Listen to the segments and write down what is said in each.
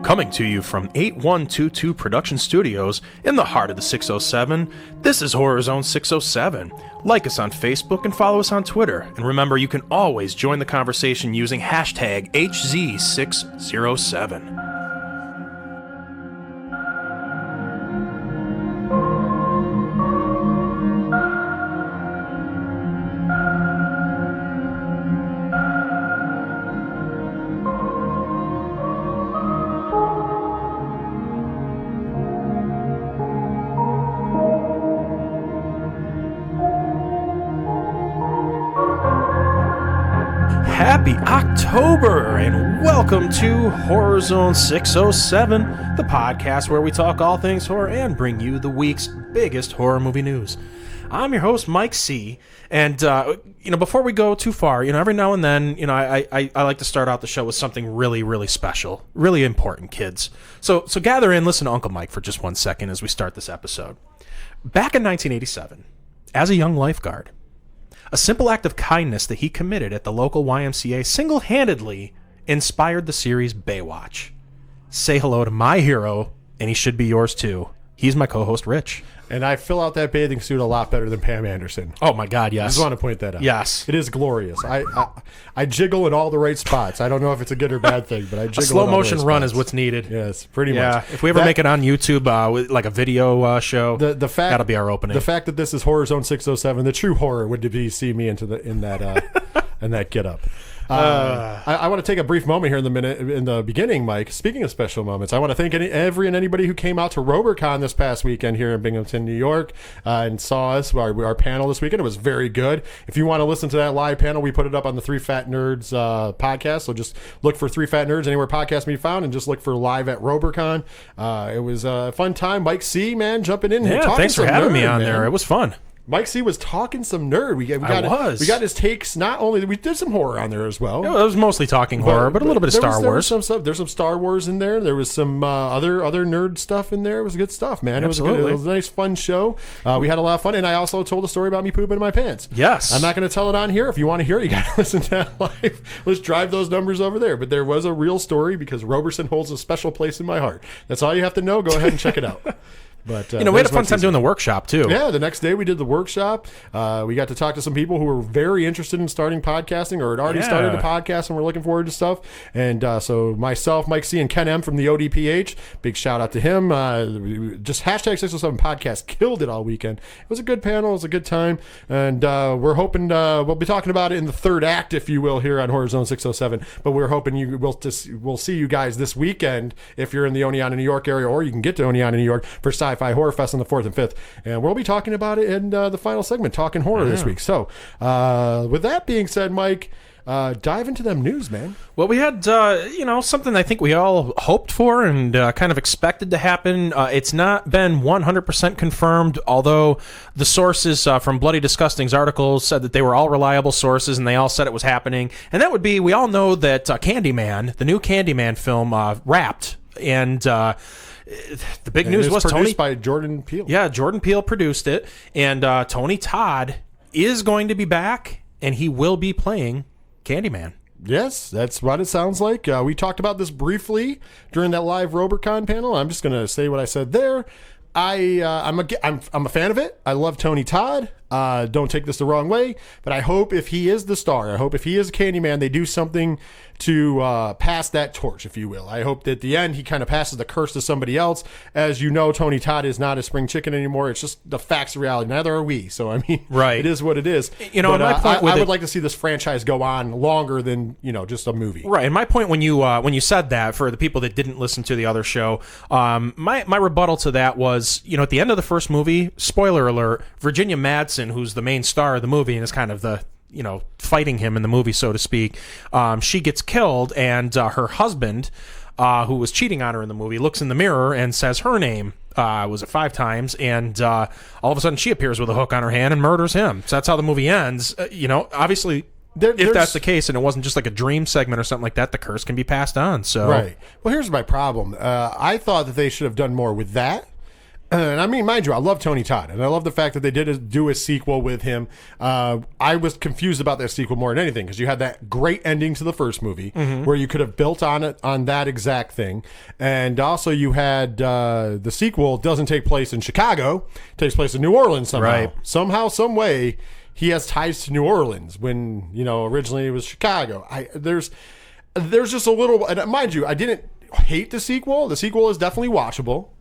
Coming to you from 8122 Production Studios in the heart of the 607, this is Horror Zone 607. Like us on Facebook and follow us on Twitter. And remember, you can always join the conversation using hashtag HZ607. Happy October, and welcome to Horror Zone 607, the podcast where we talk all things horror and bring you the week's biggest horror movie news. I'm your host, Mike C., and, before we go too far, every now and then, I like to start out the show with something really, really special, really important, kids. So gather in, listen to Uncle Mike for just 1 second as we start this episode. Back in 1987, as a young lifeguard, a simple act of kindness that he committed at the local YMCA single-handedly inspired the series Baywatch. Say hello to my hero, and he should be yours too. He's my co-host, Rich. And I fill out that bathing suit a lot better than Pam Anderson. Oh my God, yes. I just want to point that out. Yes. It is glorious. I jiggle in all the right spots. I don't know if it's a good or bad thing, but I jiggle a slow in all motion the right run spots. is what's needed. Yes, pretty much. If we ever make it on YouTube, with like a video show, the fact, that'll be our opening. The fact that this is Horror Zone 607, the true horror would be see me in that get up. I want to take a brief moment here in the beginning, Mike. Speaking of special moments, I want to thank anybody who came out to RoberCon this past weekend here in Binghamton, New York, and saw us, our panel this weekend. It was very good. If you want to listen to that live panel, we put it up on the Three Fat Nerds podcast. So just look for Three Fat Nerds anywhere podcasts can be found, and just look for live at RoberCon. It was a fun time. Mike C., man, jumping in here. Yeah, thanks for having me on there. It was fun. Mike C. was talking some nerd. We got his takes. Not only we did some horror on there as well. Yeah, it was mostly talking horror, but a little bit of Star Wars. There's some Star Wars in there. There was some other nerd stuff in there. It was good stuff, man. Absolutely. It was a nice, fun show. We had a lot of fun, and I also told a story about me pooping in my pants. Yes. I'm not going to tell it on here. If you want to hear it, you got to listen to that live. Let's drive those numbers over there. But there was a real story because Roberson holds a special place in my heart. That's all you have to know. Go ahead and check it out. But we had a fun time doing the workshop too. Yeah, the next day we did the workshop. We got to talk to some people who were very interested in starting podcasting or had already started a podcast and were looking forward to stuff. And so myself, Mike C., and Ken M. from the ODPH, big shout out to him. Just hashtag 607 podcast killed it all weekend. It was a good panel. It was a good time. And we're hoping we'll be talking about it in the third act, if you will, here on Horror Zone 607. But we're hoping we'll see you guys this weekend if you're in the Oneonta, New York area, or you can get to Oneonta, New York for Sci-Fi Horror Fest on the 4th and 5th. And we'll be talking about it in the final segment, Talking Horror this week. So with that being said, Mike, dive into them news, man. Well, we had, something I think we all hoped for and kind of expected to happen. It's not been 100% confirmed, although the sources from Bloody Disgusting's articles said that they were all reliable sources and they all said it was happening. And that would be, we all know that Candyman, the new Candyman film, wrapped. And the big news was produced by Jordan Peele. Yeah, Jordan Peele produced it. And Tony Todd is going to be back, and he will be playing Candyman. Yes, that's what it sounds like. We talked about this briefly during that live RoberCon panel. I'm just going to say what I said there. I'm a fan of it. I love Tony Todd. Don't take this the wrong way, but I hope if he is the star, I hope if he is Candyman, they do something to pass that torch, if you will. I hope that at the end he kind of passes the curse to somebody else. As you know, Tony Todd is not a spring chicken anymore. It's just the facts of reality. Neither are we. So, I mean, right. It is what it is. But, my point I would like to see this franchise go on longer than, just a movie. Right. And my point when you said that, for the people that didn't listen to the other show, my rebuttal to that was, at the end of the first movie, spoiler alert, Virginia Madsen, who's the main star of the movie and is kind of the fighting him in the movie, so to speak, she gets killed, and her husband, who was cheating on her in the movie, looks in the mirror and says her name, was it 5 times, and all of a sudden she appears with a hook on her hand and murders him. So that's how the movie ends. Obviously, if that's the case and it wasn't just like a dream segment or something like that, the curse can be passed on. So right. Well, here's my problem. I thought that they should have done more with that. And I mean, mind you, I love Tony Todd, and I love the fact that they did do a sequel with him. I was confused about that sequel more than anything because you had that great ending to the first movie where you could have built on that exact thing, and also you had the sequel doesn't take place in Chicago, it takes place in New Orleans somehow, some way. He has ties to New Orleans when originally it was Chicago. There's just a little, and mind you, I didn't hate the sequel. The sequel is definitely watchable.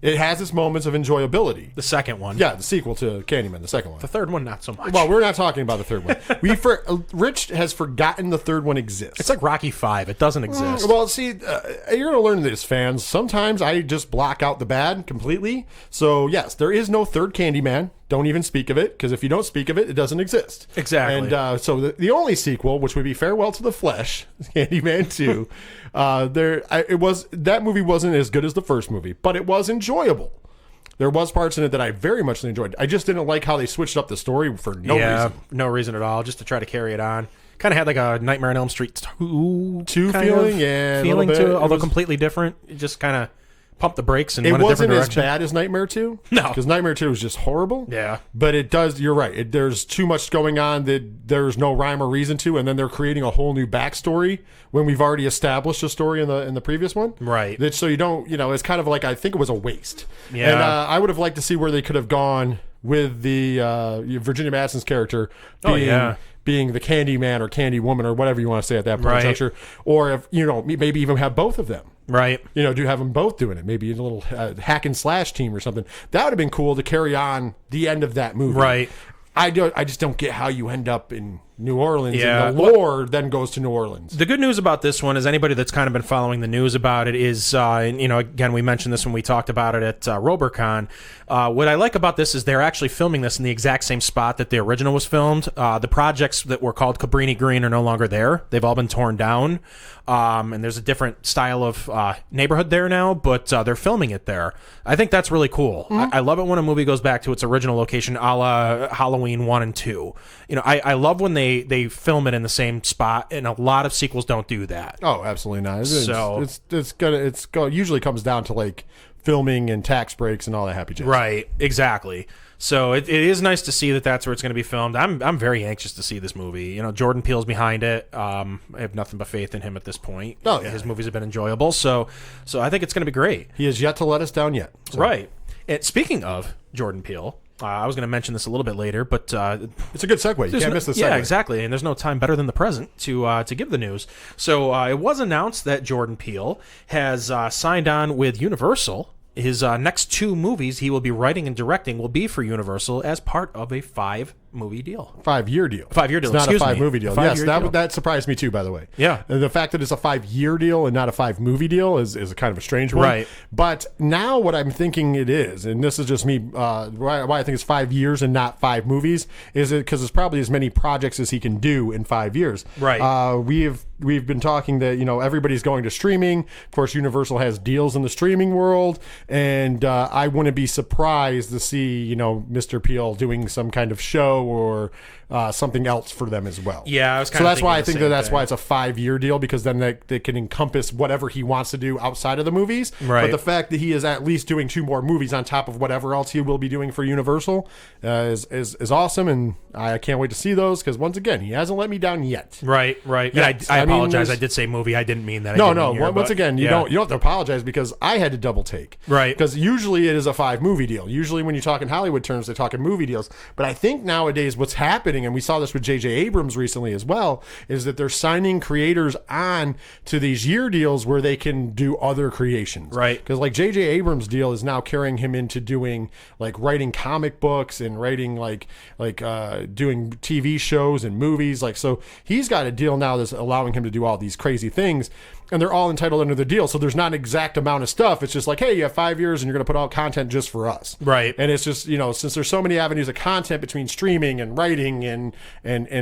It has its moments of enjoyability. The second one. Yeah, the sequel to Candyman, the second one. The third one, not so much. Well, we're not talking about the third one. Rich has forgotten the third one exists. It's like Rocky V. It doesn't exist. Well, see, you're going to learn this, fans. Sometimes I just block out the bad completely. So, yes, there is no third Candyman. Don't even speak of it, because if you don't speak of it, it doesn't exist. Exactly. And so the only sequel, which would be Farewell to the Flesh, Candyman 2, that movie wasn't as good as the first movie, but it was enjoyable. There was parts in it that I very much enjoyed. I just didn't like how they switched up the story for no reason. No reason at all, just to try to carry it on. Kind of had like a Nightmare on Elm Street 2 feeling, feeling to it, although completely different. It just kind of pump the brakes and went a different direction. It wasn't as bad as Nightmare 2. No. Because Nightmare 2 was just horrible. Yeah. But it does, you're right. There's too much going on that there's no rhyme or reason to, and then they're creating a whole new backstory when we've already established a story in the previous one. Right. So you don't, it's kind of like, I think it was a waste. Yeah. And I would have liked to see where they could have gone with the Virginia Madsen's character being the Candyman or Candy Woman or whatever you want to say at that point, juncture. Or if, maybe even have both of them. Right. Do have them both doing it. Maybe a little hack and slash team or something. That would have been cool to carry on the end of that movie. Right. I just don't get how you end up in New Orleans and the lore then goes to New Orleans. The good news about this one is anybody that's kind of been following the news about it is, again, we mentioned this when we talked about it at RoberCon. What I like about this is they're actually filming this in the exact same spot that the original was filmed. The projects that were called Cabrini Green are no longer there. They've all been torn down. And there's a different style of neighborhood there now, but they're filming it there. I think that's really cool. I love it when a movie goes back to its original location, a la Halloween 1 and 2. I love when they film it in the same spot, and a lot of sequels don't do that. Oh, absolutely not. It's usually comes down to like filming and tax breaks and all that happy jazz. Right, exactly. So it is nice to see that that's where it's going to be filmed. I'm very anxious to see this movie. Jordan Peele's behind it. I have nothing but faith in him at this point. Oh, yeah. His movies have been enjoyable, so I think it's going to be great. He has yet to let us down yet. So. Right. And speaking of Jordan Peele, I was going to mention this a little bit later, but it's a good segue. You can't miss the segue. Yeah, exactly. And there's no time better than the present to give the news. So it was announced that Jordan Peele has signed on with Universal. His next 2 movies he will be writing and directing will be for Universal as part of a 5-movie deal. 5-year deal. 5-year deal. It's not a 5-movie deal. Yes, deal. that surprised me too, by the way. Yeah. The fact that it's a 5-year deal and not a 5-movie deal is a kind of a strange one. Right. But now what I'm thinking it is, and this is just me, why I think it's 5 years and not 5 movies, is because it's probably as many projects as he can do in 5 years. Right. We've been talking that everybody's going to streaming. Of course, Universal has deals in the streaming world, and I wouldn't be surprised to see Mr. Peele doing some kind of show or something else for them as well. Yeah, I was kind so of that's why I think that's why it's a 5-year deal, because then they can encompass whatever he wants to do outside of the movies. Right. But the fact that he is at least doing 2 more movies on top of whatever else he will be doing for Universal is awesome, and I can't wait to see those, because once again, he hasn't let me down yet. Right. Yeah, I apologize. I did say movie. I didn't mean that. Once again, you don't have to apologize, because I had to double take. Right. Because usually it is a 5-movie deal. Usually when you talk in Hollywood terms, they talk in movie deals. But I think nowadays what's happening, and we saw this with J.J. Abrams recently as well, is that they're signing creators on to these year deals where they can do other creations. Right. Because like J.J. Abrams' deal is now carrying him into doing like writing comic books and writing like doing TV shows and movies. So he's got a deal now that's allowing him to do all these crazy things. And they're all entitled under the deal. So there's not an exact amount of stuff. It's just like, hey, you have 5 years and you're going to put out content just for us. Right. And it's just, since there's so many avenues of content between streaming and writing and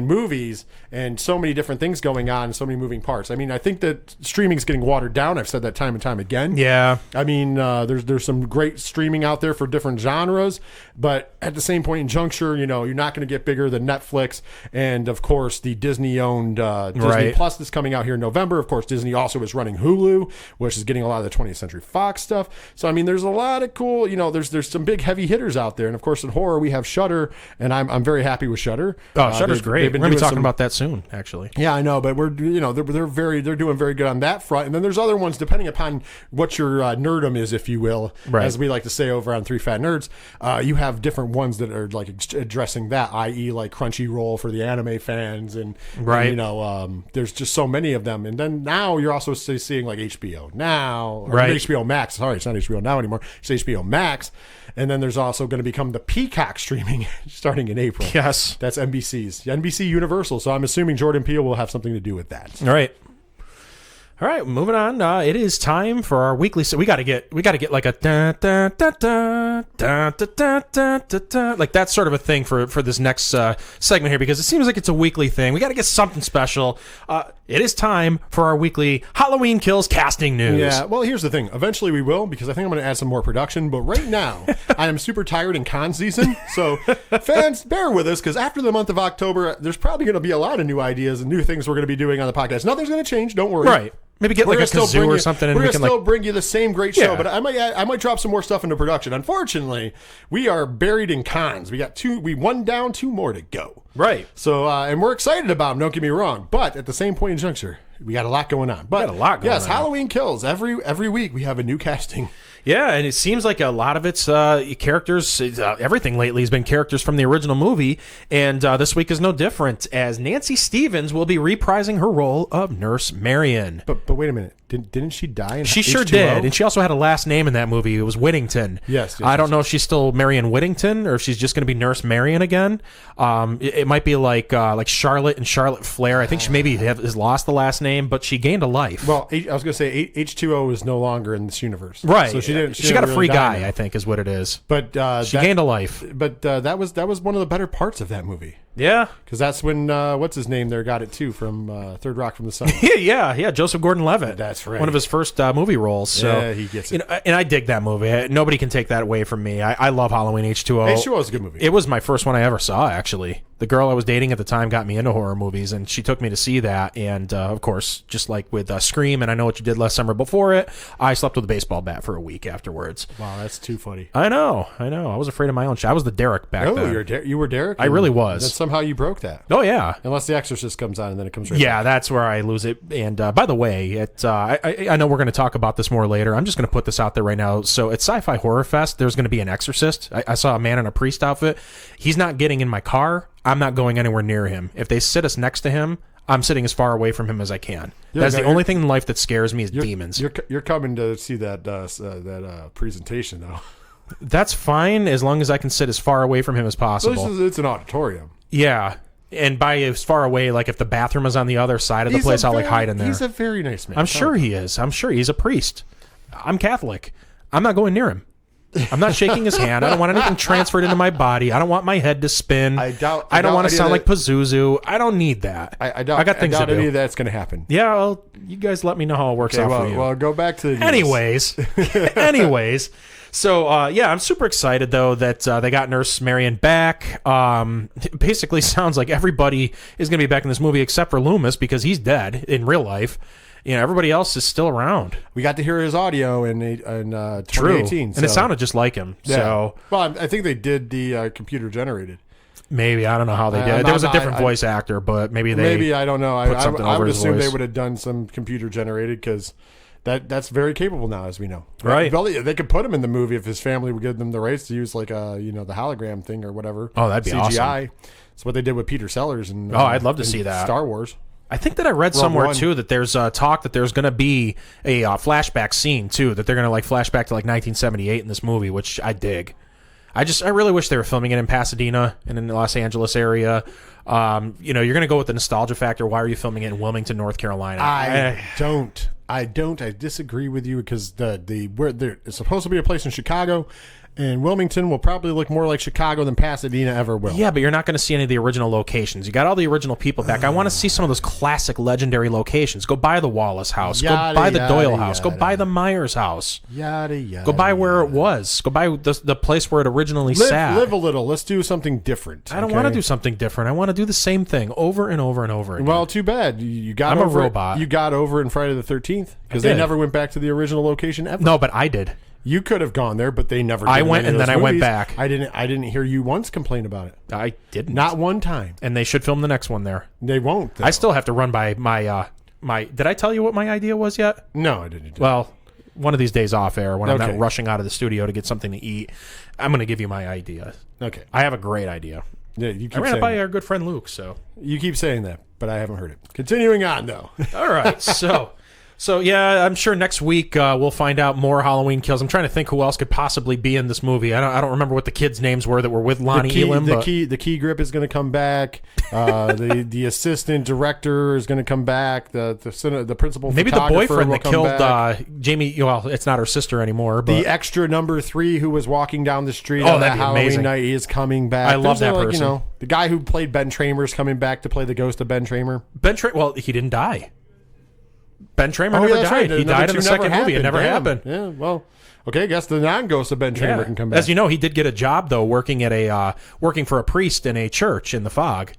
movies and so many different things going on, so many moving parts. I mean, I think that streaming's getting watered down. I've said that time and time again. Yeah. I mean, there's some great streaming out there for different genres, but at the same point in juncture, you're not going to get bigger than Netflix and, of course, the Disney-owned Disney Plus that's coming out here in November. Of course, Disney also also is running Hulu, which is getting a lot of the 20th Century Fox stuff. So I mean, there's a lot of cool, there's some big heavy hitters out there, and of course in horror we have Shudder, and I'm very happy with Shudder. Oh, Shudder's great. We're gonna be talking about that soon, actually. Yeah, I know, but we're they're doing very good on that front, and then there's other ones depending upon what your nerdum is, if you will, as we like to say over on Three Fat Nerds. You have different ones that are like addressing that, i.e., like Crunchyroll for the anime fans, and there's just so many of them. And then now you're also seeing like HBO Now, or HBO Max. Sorry, it's not HBO Now anymore. It's HBO Max. And then there's also going to become the Peacock streaming starting in April. Yes, that's NBC Universal. So I'm assuming Jordan Peele will have something to do with that. All right, moving on. It is time for our weekly. So we got to get like a da, da, da, da, da, da, da, da, da, like that sort of a thing for this next segment here, because it seems like it's a weekly thing. We got to get something special. It is time for our weekly Halloween Kills casting news. Yeah, well, here's the thing. Eventually we will, because I think I'm going to add some more production. But right now, I am super tired in con season. So fans, bear with us, because after the month of October, there's probably going to be a lot of new ideas and new things we're going to be doing on the podcast. Nothing's going to change. Don't worry. Right. Maybe get like a kazoo or something. We're going to still bring you the same great show, but I might drop some more stuff into production. Unfortunately, we are buried in cons. We got one down, 2 more to go. Right. So, and we're excited about them, don't get me wrong. But at the same point in juncture, we got a lot going on. But yes, Halloween Kills. Every week we have a new casting. Yeah, and it seems like a lot of it's characters. Everything lately has been characters from the original movie, and this week is no different, as Nancy Stevens will be reprising her role of Nurse Marion. But wait a minute. Didn't she die? She sure did, and she also had a last name in that movie. It was Whittington. Yes. I don't know if she's still Marion Whittington or if she's just going to be Nurse Marion again. It might be like Charlotte and Charlotte Flair. I think she maybe has lost the last name, but she gained a life. Well, I was going to say H2O is no longer in this universe, right? So she got a free guy, I think, is what it is. But she gained a life. But that was one of the better parts of that movie. Yeah, because that's when what's his name there got it too, from Third Rock from the Sun. yeah, Joseph Gordon-Levitt. That's right. One of his first movie roles. So yeah, he gets it. And I dig that movie. Nobody can take that away from me. I love Halloween H2O. H2O is a good movie. It was my first one I ever saw, actually. The girl I was dating at the time got me into horror movies, and she took me to see that. And of course, just like with Scream and I Know What You Did Last Summer before it, I slept with a baseball bat for a week afterwards. Wow, that's too funny. I know. I was afraid of my own shit. I was the Derek back then. Oh, you were Derek? I really was. And somehow you broke that. Oh, yeah. Unless The Exorcist comes on, and then it comes right back. That's where I lose it. And by the way, I know we're going to talk about this more later. I'm just going to put this out there right now. So at Sci-Fi Horror Fest, there's going to be an exorcist. I saw a man in a priest outfit. He's not getting in my car. I'm not going anywhere near him. If they sit us next to him, I'm sitting as far away from him as I can. That's the only thing in life that scares me is demons. You're coming to see that presentation, though. That's fine as long as I can sit as far away from him as possible. So it's an auditorium. Yeah. And by as far away, like if the bathroom is on the other side of the place, I'll hide in there. He's a very nice man. I'm sure he is. I'm sure he's a priest. I'm Catholic. I'm not going near him. I'm not shaking his hand. I don't want anything transferred into my body. I don't want my head to spin. I don't want to sound like Pazuzu. I don't need that. I got things to do. Any of that's going to happen. Yeah, well, you guys let me know how it works out for you. Well, go back to the news. Anyways. So, I'm super excited, though, that they got Nurse Marion back. It basically sounds like everybody is going to be back in this movie except for Loomis, because he's dead in real life. Everybody else is still around. We got to hear his audio in 2018. True. And it sounded just like him. Yeah. So, well, I think they did the computer generated. Maybe. I don't know how they did. There was a different voice actor, but maybe I don't know. I would assume they would have done some computer generated, because that's very capable now, as we know. Right. They could put him in the movie if his family would give them the rights to use the hologram thing or whatever. Oh, that'd be CGI. Awesome. That's what they did with Peter Sellers and I'd love to see that. Star Wars. I think that I read somewhere too that there's talk that there's going to be a flashback scene too, that they're going to flash back to 1978 in this movie, which I dig. I really wish they were filming it in Pasadena and in the Los Angeles area. You're going to go with the nostalgia factor. Why are you filming it in Wilmington, North Carolina? I don't. I disagree with you, because it's supposed to be a place in Chicago, And Wilmington will probably look more like Chicago than Pasadena ever will. Yeah, but you're not going to see any of the original locations. You got all the original people back. I want to see some of those classic, legendary locations. Go by the Wallace house. Go by the Doyle house. Go by the Myers house. Yada, yada. Go by where it was. Go by the place where it originally sat. Live a little. Let's do something different. I don't want to do something different. I want to do the same thing over and over and over again. Well, too bad. You got I'm over a robot. You got over in Friday the 13th because they never went back to the original location ever. No, but I did. You could have gone there, but they never did. I went and then I went back. I didn't hear you once complain about it. I didn't. Not one time. And they should film the next one there. They won't, though. I still have to run by my did I tell you what my idea was yet? No, I didn't. Well, one of these days off air when I'm not rushing out of the studio to get something to eat, I'm going to give you my idea. Okay. I have a great idea. Yeah, you keep I ran it by that. our good friend Luke, so. You keep saying that, but I haven't heard it. Continuing on, though. All right, So yeah, I'm sure next week we'll find out more Halloween kills. I'm trying to think who else could possibly be in this movie. I don't remember what the kids' names were that were with Lonnie Elam. The key grip is going to come back. The assistant director is going to come back. The principal maybe the boyfriend that killed Jamie. Well, it's not her sister anymore. But the extra number 3 who was walking down the street on that Halloween amazing. Night is coming back. I love that person. The guy who played Ben Tramer is coming back to play the ghost of Ben Tramer. Well, he didn't die. Ben Tramer never died. Right. He died in the second movie. It never happened. Yeah, well, okay, I guess the non-ghost of Ben Tramer can come back. As you know, he did get a job, though, working for a priest in a church in the fog.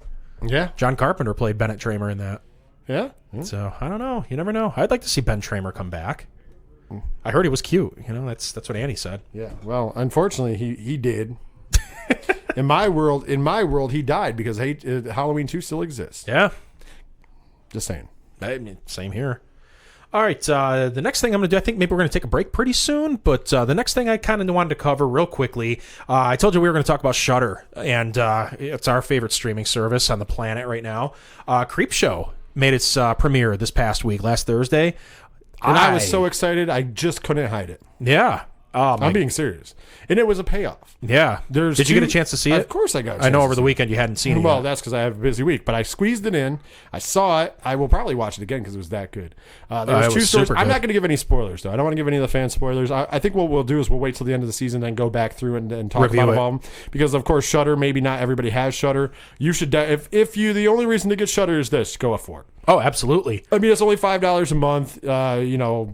Yeah. John Carpenter played Bennett Tramer in that. Yeah. So, I don't know. You never know. I'd like to see Ben Tramer come back. I heard he was cute. That's what Annie said. Yeah. Well, unfortunately, he did. In my world, he died because Halloween 2 still exists. Yeah. Just saying. Same here. All right, the next thing I'm going to do, I think maybe we're going to take a break pretty soon, but the next thing I kind of wanted to cover real quickly, I told you we were going to talk about Shudder, and it's our favorite streaming service on the planet right now. Creepshow made its premiere this past week, last Thursday. And I was so excited, I just couldn't hide it. Yeah. I'm being serious. And it was a payoff. Yeah. Did you get a chance to see it? Of course I got a chance. I know over the weekend you hadn't seen it Well, yet. that's because I have a busy week. But I squeezed it in. I saw it. I will probably watch it again because it was that good. There was 2 stories. I'm not going to give any spoilers, though. I don't want to give any of the fan spoilers. I think what we'll do is we'll wait till the end of the season and go back through and talk about all of them. Because, of course, Shudder, maybe not everybody has Shudder. You should, if you, the only reason to get Shudder is this, go for it. Oh, absolutely. I mean, it's only $5 a month.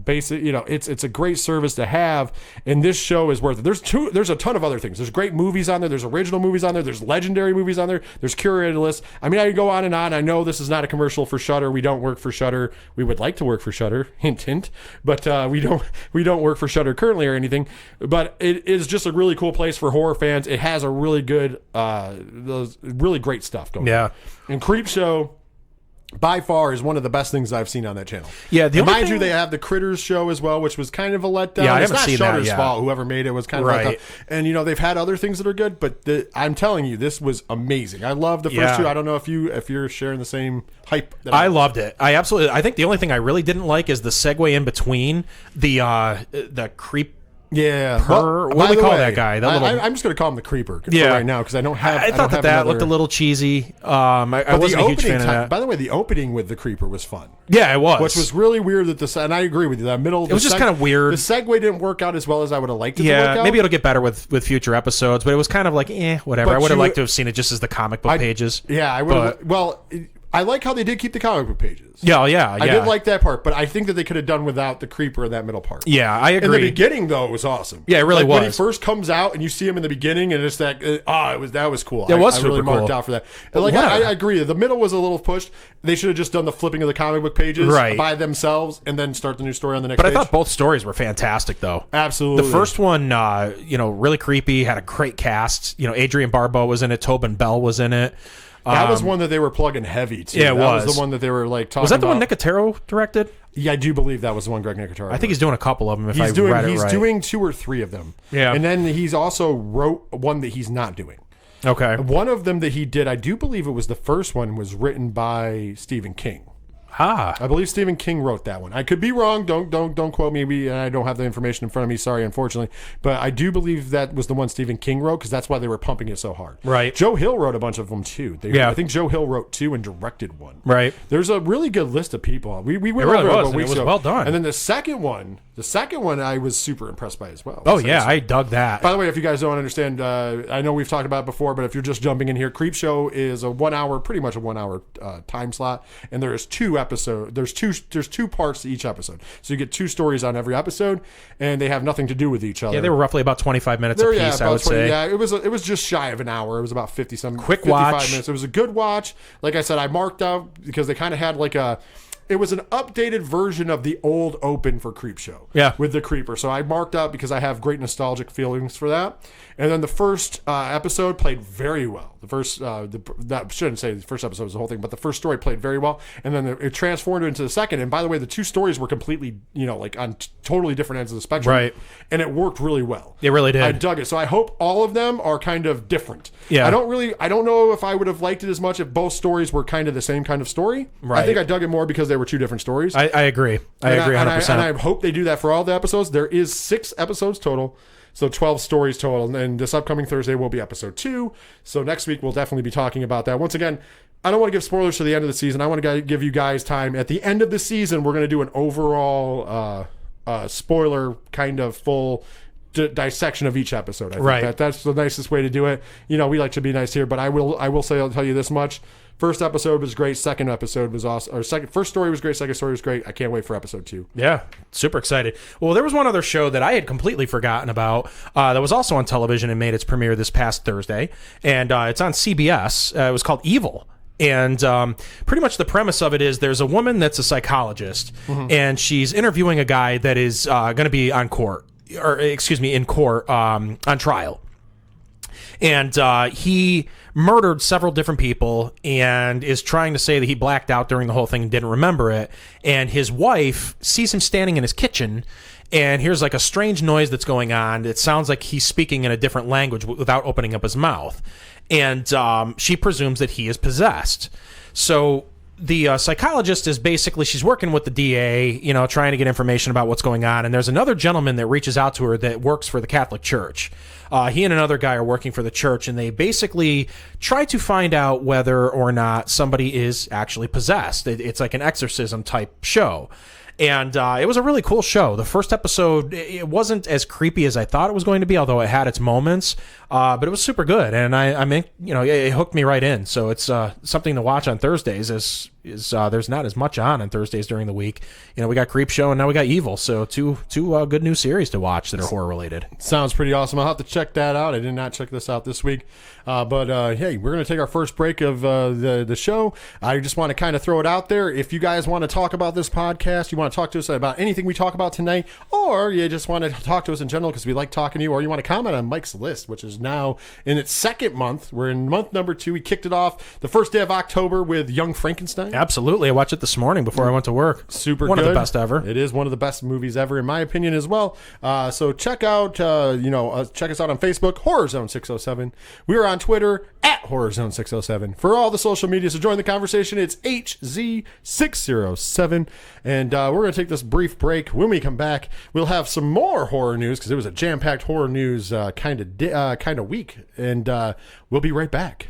Basic. It's a great service to have, and this show is worth it. There's a ton of other things. There's great movies on there. There's original movies on there. There's legendary movies on there. There's curated lists. I mean, I can go on and on. I know this is not a commercial for Shudder. We don't work for Shudder. We would like to work for Shudder. Hint, hint. But we don't work for Shudder currently or anything. But it is just a really cool place for horror fans. It has a really good, really great stuff going. Yeah. On. And Creepshow, by far, is one of the best things I've seen on that channel. Yeah, mind you, they have the Critters show as well, which was kind of a letdown. Yeah, I it's haven't not seen Shudder's that yet. fault. Whoever made it was kind of right. And they've had other things that are good, but I'm telling you, this was amazing. I love the first 2. I don't know if you're sharing the same hype. I loved it. I think the only thing I really didn't like is the segue in between the creep. Yeah. What do we call that guy? I'm just going to call him the Creeper right now because I don't have. I thought that looked a little cheesy. I wasn't a huge fan of that. By the way, the opening with the Creeper was fun. Yeah, it was. Which was really weird and I agree with you. That middle. It was just kind of weird. The segue didn't work out as well as I would have liked it to work out. Maybe it'll get better with future episodes, but it was kind of like, whatever. I would have liked to have seen it just as the comic book pages. Yeah, I would. Well, I like how they did keep the comic book pages. Yeah. I did like that part, but I think that they could have done without the Creeper in that middle part. Yeah, I agree. In the beginning, though, it was awesome. Yeah, it really was. When he first comes out and you see him in the beginning, and it's that that was cool. It was I super really marked cool. out for that. I agree. The middle was a little pushed. They should have just done the flipping of the comic book pages by themselves and then start the new story on the next page. But I thought both stories were fantastic, though. Absolutely. The first one, really creepy, had a great cast. Adrian Barbeau was in it. Tobin Bell was in it. That was one that they were plugging heavy to. Yeah, it was. That was the one that they were talking about. Was that the one Nicotero directed? Yeah, I do believe that was the one Greg Nicotero. I think he's doing a couple of them. He's doing 2 or 3 of them. Yeah, and then he's also wrote one that he's not doing. Okay, one of them that he did, I do believe it was the first one, was written by Stephen King. I believe Stephen King wrote that one. I could be wrong. Don't quote me. I don't have the information in front of me. Sorry, unfortunately. But I do believe that was the one Stephen King wrote because that's why they were pumping it so hard. Right. Joe Hill wrote a bunch of them too. I think Joe Hill wrote 2 and directed 1. Right. There's a really good list of people. We went really over was. a week It was ago. well done. And then the second one I was super impressed by as well. Oh yeah, I dug that. By the way, if you guys don't understand, I know we've talked about it before, but if you're just jumping in here, Creepshow is pretty much a 1 hour time slot, and there's 2 episodes. There's two parts to each episode, so you get 2 stories on every episode, and they have nothing to do with each other. Yeah, they were roughly about 25 minutes apiece, I would say. Yeah, it was just shy of an hour. It was about 55 watch. minutes. It was a good watch. Like I said, I marked out because they kind of had it was an updated version of the old open for Creepshow. Yeah. With the creeper. So I marked out because I have great nostalgic feelings for that. And then the first episode played very well. The first, that shouldn't say the first episode was the whole thing, but the first story played very well. And then it transformed into the second. And by the way, the 2 stories were completely, on totally different ends of the spectrum. Right. And it worked really well. It really did. I dug it. So I hope all of them are kind of different. Yeah. I don't know if I would have liked it as much if both stories were kind of the same kind of story. Right. I think I dug it more because they were 2 different stories. I agree. I agree 100%. And I hope they do that for all the episodes. There is 6 episodes total. So 12 stories total. And this upcoming Thursday will be episode 2. So next week we'll definitely be talking about that. Once again, I don't want to give spoilers to the end of the season. I want to give you guys time. At the end of the season, we're going to do an overall spoiler kind of full dissection of each episode. I think that's the nicest way to do it. We like to be nice here, but I'll tell you this much. First episode was great. Second episode was awesome. First story was great. Second story was great. I can't wait for episode 2. Yeah, super excited. Well, there was one other show that I had completely forgotten about that was also on television and made its premiere this past Thursday, and it's on CBS. It was called Evil. And pretty much the premise of it is there's a woman that's a psychologist, and she's interviewing a guy that is going to be in court on trial. And he murdered several different people and is trying to say that he blacked out during the whole thing and didn't remember it. And his wife sees him standing in his kitchen and hears like a strange noise that's going on. It sounds like he's speaking in a different language without opening up his mouth. And she presumes that he is possessed. So the psychologist is basically, she's working with the DA, trying to get information about what's going on. And there's another gentleman that reaches out to her that works for the Catholic Church. He and another guy are working for the church, and they basically try to find out whether or not somebody is actually possessed. It's like an exorcism type show. And it was a really cool show. The first episode, it wasn't as creepy as I thought it was going to be, although it had its moments. But it was super good, and it hooked me right in. So it's something to watch on Thursdays. There's not as much on Thursdays during the week. We got Creepshow and now we got Evil. So two good new series to watch that are horror related. Sounds pretty awesome. I'll have to check that out. I did not check this out this week. But hey, we're going to take our first break of the show. I just want to kind of throw it out there. If you guys want to talk about this podcast, you want to talk to us about anything we talk about tonight, or you just want to talk to us in general because we like talking to you, or you want to comment on Mike's list, which is now in its 2nd month. We're in month number 2. We kicked it off the first day of October with Young Frankenstein. Absolutely. I watched it this morning before I went to work. Super good. One of the best ever. It is one of the best movies ever, in my opinion, as well. So check out, check us out on Facebook, Horror Zone 607. We are on Twitter at Horror Zone 607. For all the social media, so join the conversation. It's HZ607. And we're going to take this brief break. When we come back, we'll have some more horror news because it was a jam-packed horror news kind of week. And we'll be right back.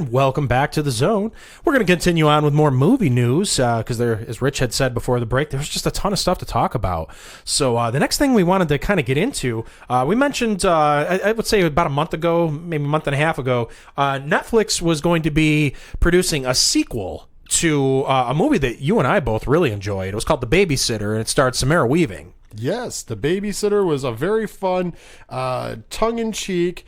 and welcome back to the Zone. We're going to continue on with more movie news because there, as Rich had said before the break, there's just a ton of stuff to talk about. So the next thing we wanted to kind of get into, we mentioned, I would say about a month ago, maybe a month and a half ago, Netflix was going to be producing a sequel to a movie that you and I both really enjoyed. It was called The Babysitter, and it starred Samara Weaving. Yes, The Babysitter was a very fun, tongue-in-cheek,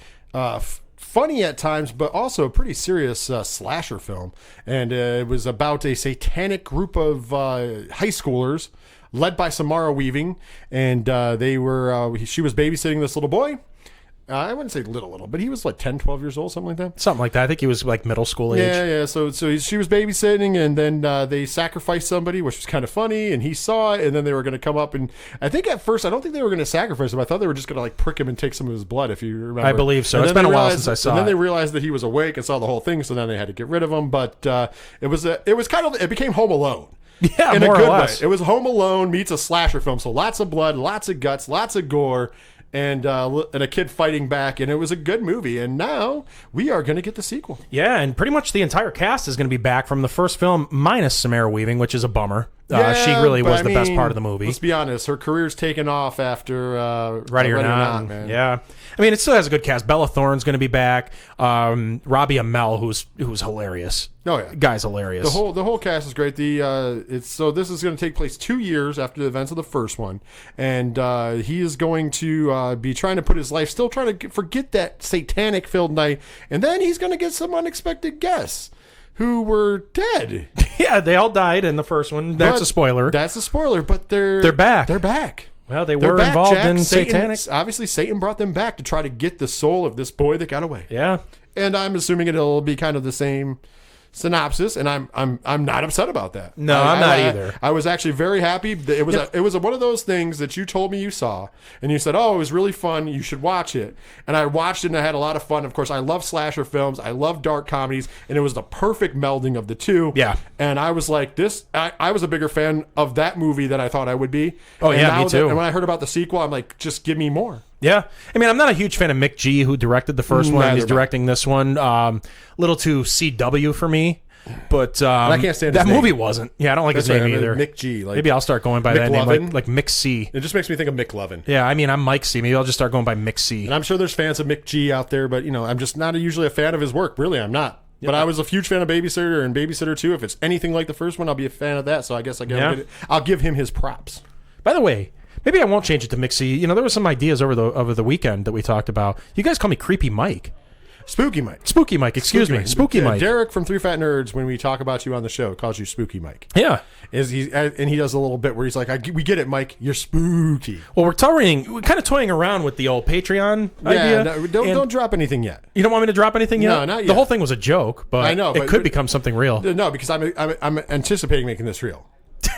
funny at times, but also a pretty serious slasher film. And it was about a satanic group of high schoolers led by Samara Weaving. And she was babysitting this little boy. I wouldn't say little, but he was like 10, 12 years old, something like that. Something like that. I think he was like middle school age. Yeah. So she was babysitting, and then they sacrificed somebody, which was kind of funny, and he saw it, and then they were going to come up, and I think at first, I don't think they were going to sacrifice him. I thought they were just going to like prick him and take some of his blood, if you remember. I believe so. And it's been a while since I saw it. And then they realized that he was awake and saw the whole thing, so then they had to get rid of him, but it became Home Alone. Yeah, in more a good or less. way. It was Home Alone meets a slasher film, so lots of blood, lots of guts, lots of gore, and a kid fighting back, and it was a good movie. And now we are going to get the sequel. Yeah, and pretty much the entire cast is going to be back from the first film, minus Samara Weaving, which is a bummer. She really was the best part of the movie. Let's be honest, her career's taken off after Ready or Not, man. Yeah, I mean, it still has a good cast. Bella Thorne's going to be back. Robbie Amell, who's hilarious. Oh yeah, guy's hilarious. The whole cast is great. So this is going to take place 2 years after the events of the first one, and he is going to be trying to put his life, still trying to forget that satanic filled night, and then he's going to get some unexpected guests who were dead. Yeah, they all died in the first one. That's a spoiler. That's a spoiler, but they're back. They're back. Well, they were involved in satanic. Obviously, Satan brought them back to try to get the soul of this boy that got away. Yeah, and I'm assuming it'll be kind of the same synopsis, and I'm not upset about that. No, I'm not either. I was actually very happy. It was one of those things that you told me you saw, and you said, "Oh, it was really fun. You should watch it." And I watched it, and I had a lot of fun. Of course, I love slasher films. I love dark comedies, and it was the perfect melding of the two. Yeah. And I was like, I was a bigger fan of that movie than I thought I would be. Oh, and yeah, me too. And when I heard about the sequel, I'm like, just give me more. Yeah. I mean, I'm not a huge fan of Mick G, who directed the first one. He's directing this one. Little too CW for me. But I can't stand that his name. movie wasn't. Yeah, I don't like his name either. Mick G. Maybe I'll start going by that name, like Mick C. It just makes me think of Mick Levin. Yeah, I mean, I'm Mike C. Maybe I'll just start going by Mick C. And I'm sure there's fans of Mick G out there, but I'm just not usually a fan of his work. Really, I'm not. Yep. But I was a huge fan of Babysitter and Babysitter 2. If it's anything like the first one, I'll be a fan of that. So I guess I'll give him his props. By the way, maybe I won't change it to Mick C. There were some ideas over the weekend that we talked about. You guys call me Creepy Mike. Spooky Mike. Spooky Mike, excuse me. Spooky Mike. Derek from Three Fat Nerds, when we talk about you on the show, calls you Spooky Mike. Yeah. And he does a little bit where he's like, we get it, Mike. You're spooky. Well, we're kind of toying around with the old Patreon idea. No, don't drop anything yet. You don't want me to drop anything yet? No, not yet. The whole thing was a joke, but I know, it could become something real. No, because I'm anticipating making this real.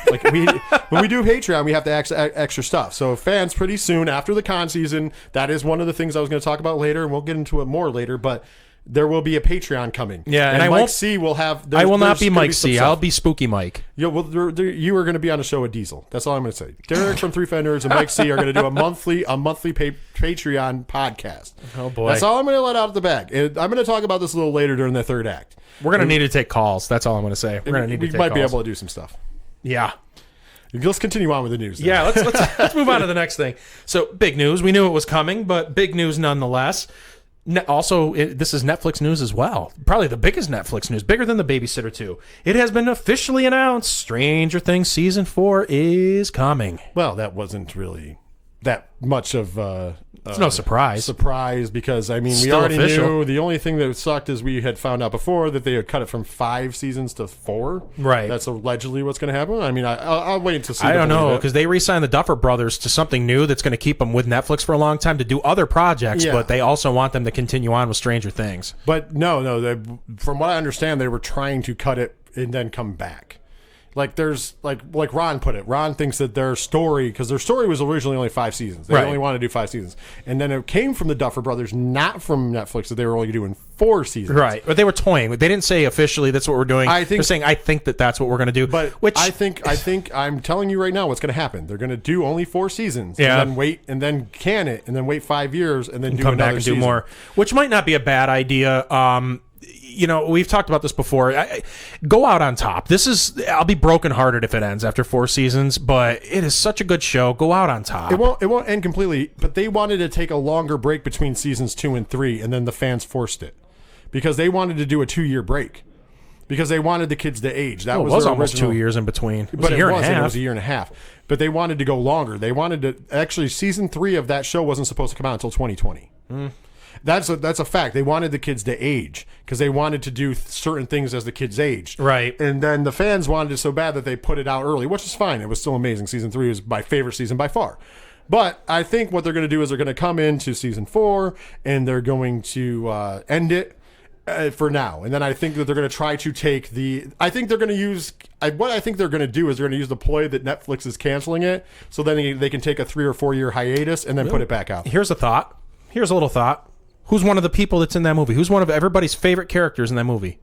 Like when we do Patreon, we have to extra stuff. So fans, pretty soon after the con season, that is one of the things I was going to talk about later, and we'll get into it more later. But there will be a Patreon coming. Yeah, and Mike C will have. I will not be Mike C. I'll be Spooky Mike. You are going to be on a show with Diesel. That's all I'm going to say. Derek from Three Fat Nerds and Mike C are going to do a monthly Patreon podcast. Oh boy, that's all I'm going to let out of the bag. I'm going to talk about this a little later during the third act. We're going to need to take calls. That's all I'm going to say. We're going to need to take calls. We might be able to do some stuff. Yeah. Let's continue on with the news. Then. Yeah, let's move on to the next thing. So, big news. We knew it was coming, but big news nonetheless. Also, this is Netflix news as well. Probably the biggest Netflix news, bigger than The Babysitter 2. It has been officially announced Stranger Things Season 4 is coming. Well, that wasn't really that much of it's no surprise because I mean we Still already official. knew. The only thing that sucked is we had found out before that they had cut it from 5 seasons to 4. Right. That's allegedly what's going to happen. I mean, I'll wait to see. I don't know because they re-signed the Duffer Brothers to something new that's going to keep them with Netflix for a long time to do other projects, but they also want them to continue on with Stranger Things. But no. From what I understand, they were trying to cut it and then come back. Like there's like Ron put it. Ron thinks that their story, because their story was originally only 5 seasons. They only wanted to do 5 seasons, and then it came from the Duffer Brothers, not from Netflix, that they were only doing 4 seasons. Right, but they were toying. They didn't say officially that's what we're doing. They're saying I think that's what we're going to do. But I think I'm telling you right now what's going to happen. They're going to do only 4 seasons, and then wait, and then can it, and then wait 5 years, and then do come another back and season. do more, which might not be a bad idea. we've talked about this before. Go out on top. I'll be brokenhearted if it ends after 4 seasons, but it is such a good show. Go out on top. It won't end completely, but they wanted to take a longer break between seasons 2 and 3, and then the fans forced it because they wanted to do a 2-year break because they wanted the kids to age. That was almost 2 years in between. But it was a year and a half. But they wanted to go longer. They wanted to actually season 3 of that show wasn't supposed to come out until 2020. That's a fact. They wanted the kids to age because they wanted to do certain things as the kids aged. Right. And then the fans wanted it so bad that they put it out early, which is fine. It was still amazing. Season 3 was my favorite season by far. But I think what they're going to do is they're going to come into season 4 and they're going to end it for now. And then I think that they're going to try to take I think they're going to use what I think they're going to do is they're going to use the ploy that Netflix is canceling it so then they can take a 3 or 4 year hiatus and then put it back out. Here's a little thought. Who's one of the people that's in that movie? Who's one of everybody's favorite characters in that movie?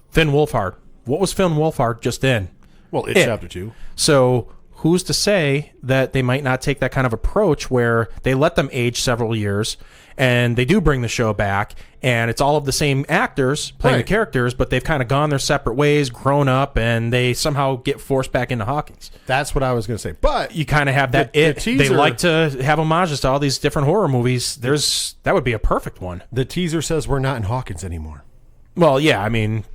Finn Wolfhard. What was Finn Wolfhard just in? Well, it's chapter 2. So who's to say that they might not take that kind of approach where they let them age several years and they do bring the show back and it's all of the same actors playing the characters, but they've kind of gone their separate ways, grown up, and they somehow get forced back into Hawkins. That's what I was going to say. But you kind of have that they like to have homages to all these different horror movies. That would be a perfect one. The teaser says we're not in Hawkins anymore. Well, yeah, I mean,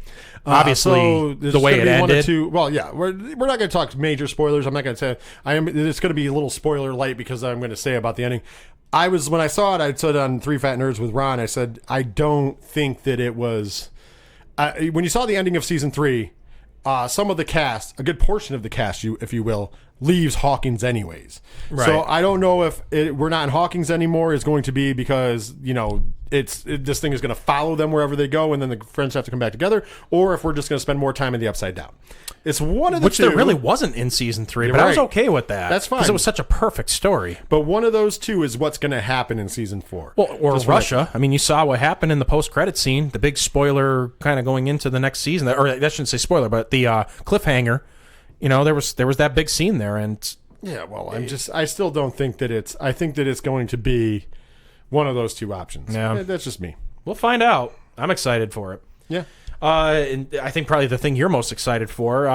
obviously the way it ended. Well, yeah, we're not going to talk major spoilers. I'm not going to say it's going to be a little spoiler light because I'm going to say about the ending. When I saw it, I said on 3 Fat Nerds with Ron, I said, I don't think that it was... when you saw the ending of season 3, some of the cast, a good portion of the cast, if you will, leaves Hawkins anyways. Right. So I don't know if we're not in Hawkins anymore is going to be because, this thing is going to follow them wherever they go and then the friends have to come back together, or if we're just going to spend more time in the Upside Down. It's one of the Which two. there really wasn't in season 3, but I was okay with that. That's fine. Because it was such a perfect story. But one of those two is what's going to happen in season 4. Well, or Russia. I mean, you saw what happened in the post-credit scene, the big spoiler kind of going into the next season. Or I shouldn't say spoiler, but the cliffhanger. There was that big scene there. And yeah, well, I still don't think that I think that it's going to be one of those two options. Yeah. That's just me. We'll find out. I'm excited for it. Yeah. And I think probably the thing you're most excited for,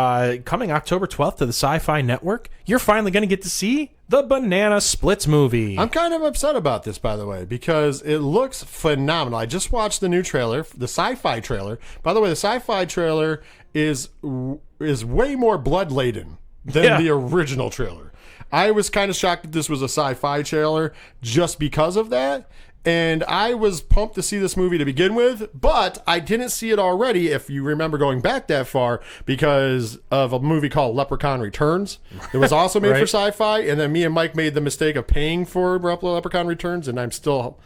coming October 12th to the Sci-Fi Network, you're finally going to get to see the Banana Splits movie. I'm kind of upset about this, by the way, because it looks phenomenal. I just watched the new trailer, the Sci-Fi trailer. By the way, the Sci-Fi trailer is way more blood-laden than the original trailer. I was kind of shocked that this was a Sci-Fi trailer just because of that. And I was pumped to see this movie to begin with, but I didn't see it already, if you remember going back that far, because of a movie called Leprechaun Returns. It was also made for Sci-Fi, and then me and Mike made the mistake of paying for Leprechaun Returns, and I'm still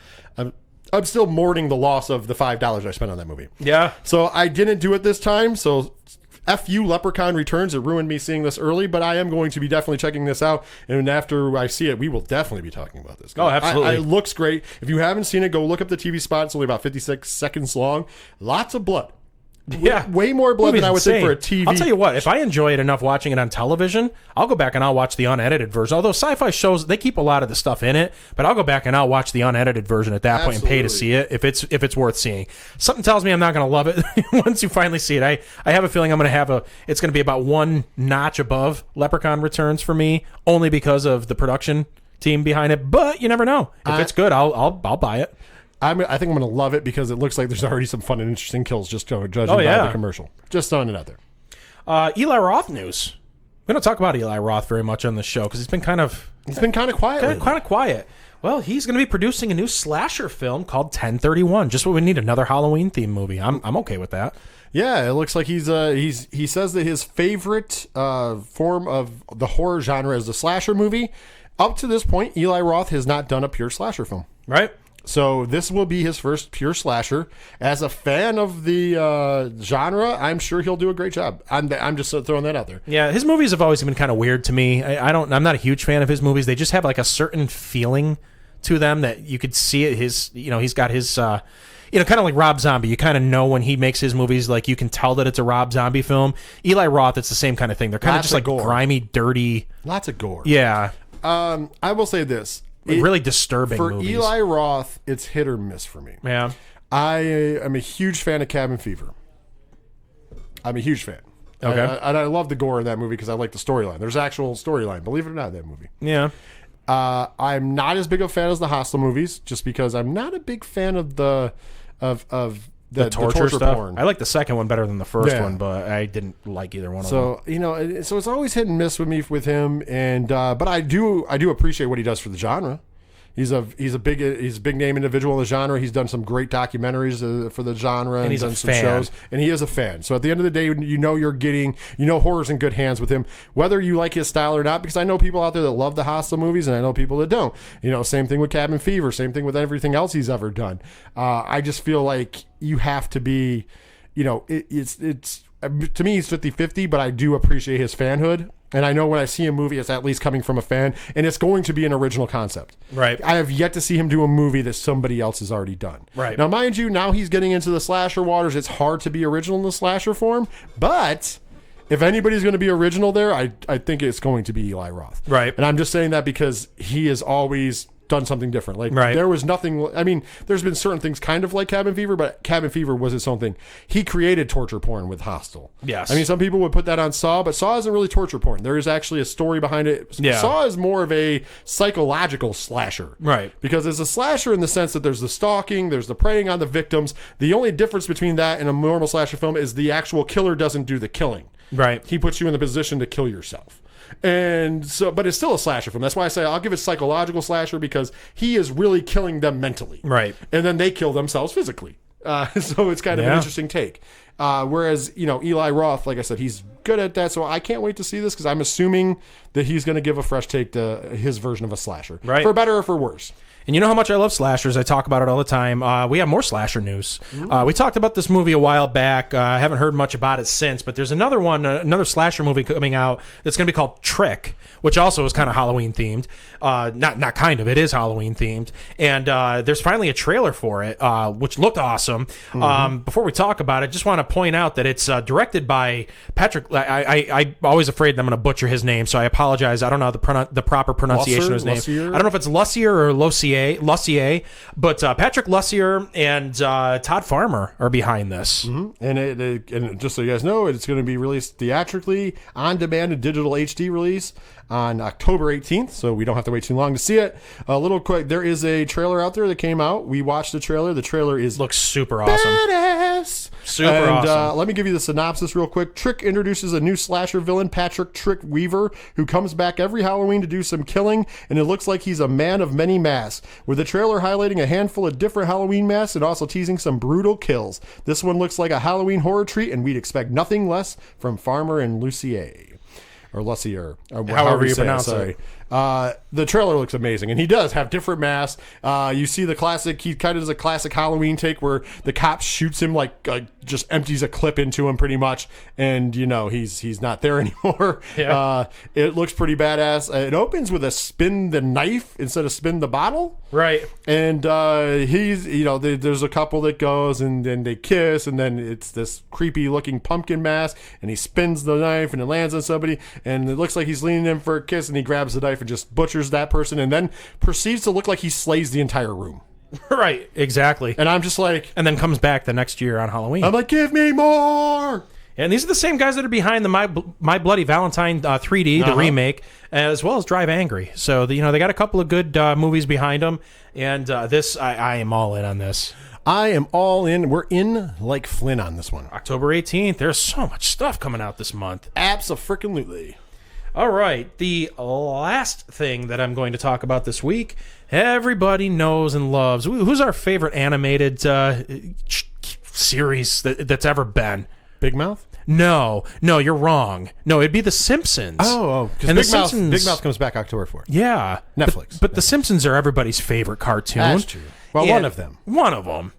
mourning the loss of the $5 I spent on that movie. Yeah. So I didn't do it this time, so... F you, Leprechaun Returns. It ruined me seeing this early, but I am going to be definitely checking this out. And after I see it, we will definitely be talking about this. Oh, absolutely. It looks great. If you haven't seen it, go look up the TV spot. It's only about 56 seconds long. Lots of blood. Yeah. Way more blood than I would think for a TV. I'll tell you what, if I enjoy it enough watching it on television, I'll go back and I'll watch the unedited version. Although Sci-Fi shows, they keep a lot of the stuff in it, but I'll go back and I'll watch the unedited version at that point and pay to see it if it's worth seeing. Something tells me I'm not going to love it once you finally see it. I have a feeling I'm going to have it's going to be about one notch above Leprechaun Returns for me, only because of the production team behind it. But you never know. If it's good, I'll buy it. I think I'm going to love it because it looks like there's already some fun and interesting kills just judging by the commercial. Just throwing it out there. Eli Roth news. We don't talk about Eli Roth very much on the show because he's been kind of quiet. Kind of quiet. Well, he's going to be producing a new slasher film called 1031. Just what we need, another Halloween themed movie. I'm okay with that. Yeah, it looks like he says that his favorite form of the horror genre is the slasher movie. Up to this point, Eli Roth has not done a pure slasher film. Right. So this will be his first pure slasher. As a fan of the genre, I'm sure he'll do a great job. I'm just throwing that out there. Yeah, his movies have always been kind of weird to me. I'm not a huge fan of his movies. They just have like a certain feeling to them that you could see it. He's got his kind of like Rob Zombie. You kind of know when he makes his movies, like you can tell that it's a Rob Zombie film. Eli Roth, it's the same kind of thing. They're kind of just like gore. Grimy, dirty. Lots of gore. Yeah. I will say this. Really disturbing for movies. Eli Roth, it's hit or miss for me. Yeah. I am a huge fan of Cabin Fever. I'm a huge fan. Okay. And I love the gore in that movie because I like the storyline. There's actual storyline, believe it or not, in that movie. Yeah. I'm not as big a fan as the Hostel movies, just because I'm not a big fan of the torture stuff. porn. I like the second one better than the first one, but I didn't like either one of them. So so it's always hit and miss with me with him, and but I do appreciate what he does for the genre. He's a big name individual in the genre. He's done some great documentaries for the genre and he's done a some fan. shows. And he is a fan. So at the end of the day, horror's in good hands with him, whether you like his style or not. Because I know people out there that love the Hostel movies, and I know people that don't. Same thing with Cabin Fever. Same thing with everything else he's ever done. I just feel like you have to be, it's to me, he's 50-50, but I do appreciate his fanhood. And I know when I see a movie, it's at least coming from a fan, and it's going to be an original concept. Right. I have yet to see him do a movie that somebody else has already done. Right. Now, mind you, now he's getting into the slasher waters. It's hard to be original in the slasher form, but if anybody's going to be original there, I think it's going to be Eli Roth. Right. And I'm just saying that because he has always done something different. Like, right. There was nothing. I mean, there's been certain things kind of like Cabin Fever, but Cabin Fever was its own thing. He created torture porn with Hostel. Yes. I mean, some people would put that on Saw, but Saw isn't really torture porn. There is actually a story behind it. Yeah. Saw is more of a psychological slasher. Right. Because it's a slasher in the sense that there's the stalking, there's the preying on the victims. The only difference between that and a normal slasher film is the actual killer doesn't do the killing. Right. He puts you in the position to kill yourself. And so, but it's still a slasher film. That's why I say I'll give it psychological slasher, because he is really killing them mentally. Right. And then they kill themselves physically. So it's kind of an interesting take. Whereas, Eli Roth, like I said, he's good at that. So I can't wait to see this, because I'm assuming that he's going to give a fresh take to his version of a slasher. Right. For better or for worse. And you know how much I love slashers. I talk about it all the time. We have more slasher news. We talked about this movie a while back. I haven't heard much about it since, but there's another one, another slasher movie coming out that's going to be called Trick, which also is kind of Halloween themed. Not kind of, it is Halloween themed. And there's finally a trailer for it, which looked awesome. Before we talk about it, just want to point out that it's directed by Patrick. I'm always afraid that I'm going to butcher his name, so I apologize. I don't know the proper pronunciation of his name. Lussier? I don't know if it's Lussier or Lussier, but Patrick Lussier and Todd Farmer are behind this. And just so you guys know, it's going to be released theatrically, on demand, and digital HD release on October 18th, so we don't have to wait too long to see it. A little quick, there is a trailer out there that came out. We watched the trailer. The trailer looks super awesome. Badass. Super awesome. Let me give you the synopsis real quick. Trick introduces a new slasher villain, Patrick Trick Weaver, who comes back every Halloween to do some killing, and it looks like he's a man of many masks, with the trailer highlighting a handful of different Halloween masks and also teasing some brutal kills. This one looks like a Halloween horror treat, and we'd expect nothing less from Farmer and Lussier. Or Lussier. However you pronounce it. The trailer looks amazing, and he does have different masks. You see the classic, he kind of does a classic Halloween take where the cop shoots him, just empties a clip into him pretty much, and he's not there anymore. Yeah. It looks pretty badass. It opens with a spin the knife instead of spin the bottle. Right. And he's, there's a couple that goes, and then they kiss, and then it's this creepy looking pumpkin mask, and he spins the knife and it lands on somebody, and it looks like he's leaning in for a kiss, and he grabs the knife and just butchers that person, and then proceeds to look like he slays the entire room. Right, exactly. And I'm just like... And then comes back the next year on Halloween. I'm like, give me more! And these are the same guys that are behind the My Bloody Valentine 3D, the remake, as well as Drive Angry. So, they got a couple of good movies behind them. And this, I am all in on this. I am all in. We're in like Flynn on this one. October 18th. There's so much stuff coming out this month. Abso-freaking-lutely. All right, the last thing that I'm going to talk about this week, everybody knows and loves. Who's our favorite animated series that's ever been? Big Mouth? No, you're wrong. No, it'd be The Simpsons. Oh, because Big Mouth comes back October 4th. Yeah. Netflix. But The Simpsons are everybody's favorite cartoon. That's true. Well, one of them. One of them.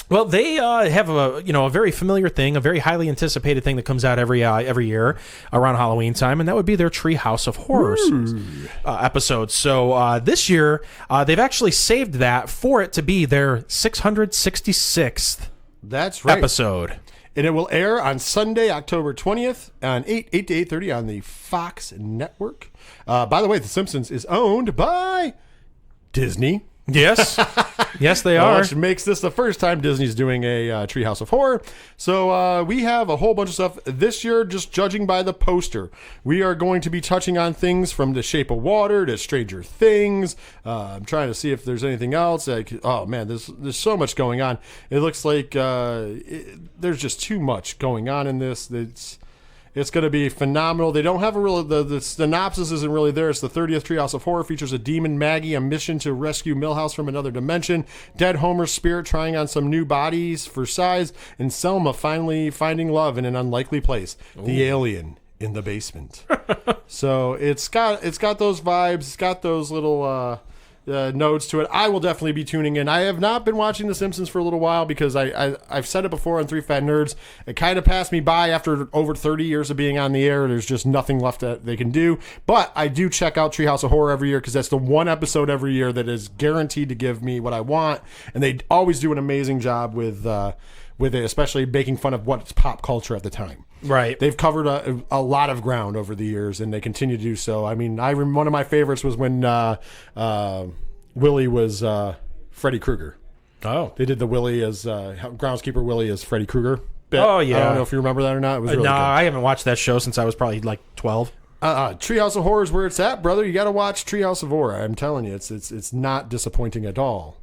Well, they have a very familiar thing, a very highly anticipated thing that comes out every year around Halloween time, and that would be their Treehouse of Horrors episode. So this year, they've actually saved that for it to be their 666th That's right. episode. And it will air on Sunday, October 20th, on 8 to 8:30 on the Fox Network. By the way, The Simpsons is owned by Disney. Yes. Yes, they are. Which makes this the first time Disney's doing a Treehouse of Horror. So we have a whole bunch of stuff this year, just judging by the poster. We are going to be touching on things from The Shape of Water to Stranger Things. I'm trying to see if there's anything else. Oh, man, there's so much going on. It looks like there's just too much going on in this. It's going to be phenomenal. They don't have a real... The synopsis isn't really there. It's the 30th Treehouse of Horror. Features a demon Maggie, a mission to rescue Milhouse from another dimension, dead Homer's spirit trying on some new bodies for size, and Selma finally finding love in an unlikely place. Ooh. The alien in the basement. So it's got those vibes. It's got those little... nodes to it. I will definitely be tuning in. I have not been watching The Simpsons for a little while because I've said it before on 3 Fat Nerds. It kind of passed me by after over 30 years of being on the air. There's just nothing left that they can do. But I do check out Treehouse of Horror every year because that's the one episode every year that is guaranteed to give me what I want. And they always do an amazing job with it, especially making fun of what's pop culture at the time. Right. They've covered a lot of ground over the years, and they continue to do so. I mean, one of my favorites was when Willie was Freddy Krueger. Oh. They did the Willie as groundskeeper Willie as Freddy Krueger bit. Oh, yeah. I don't know if you remember that or not. It was really good. I haven't watched that show since I was probably like 12. Treehouse of Horror is where it's at, brother. You got to watch Treehouse of Horror. I'm telling you, it's not disappointing at all.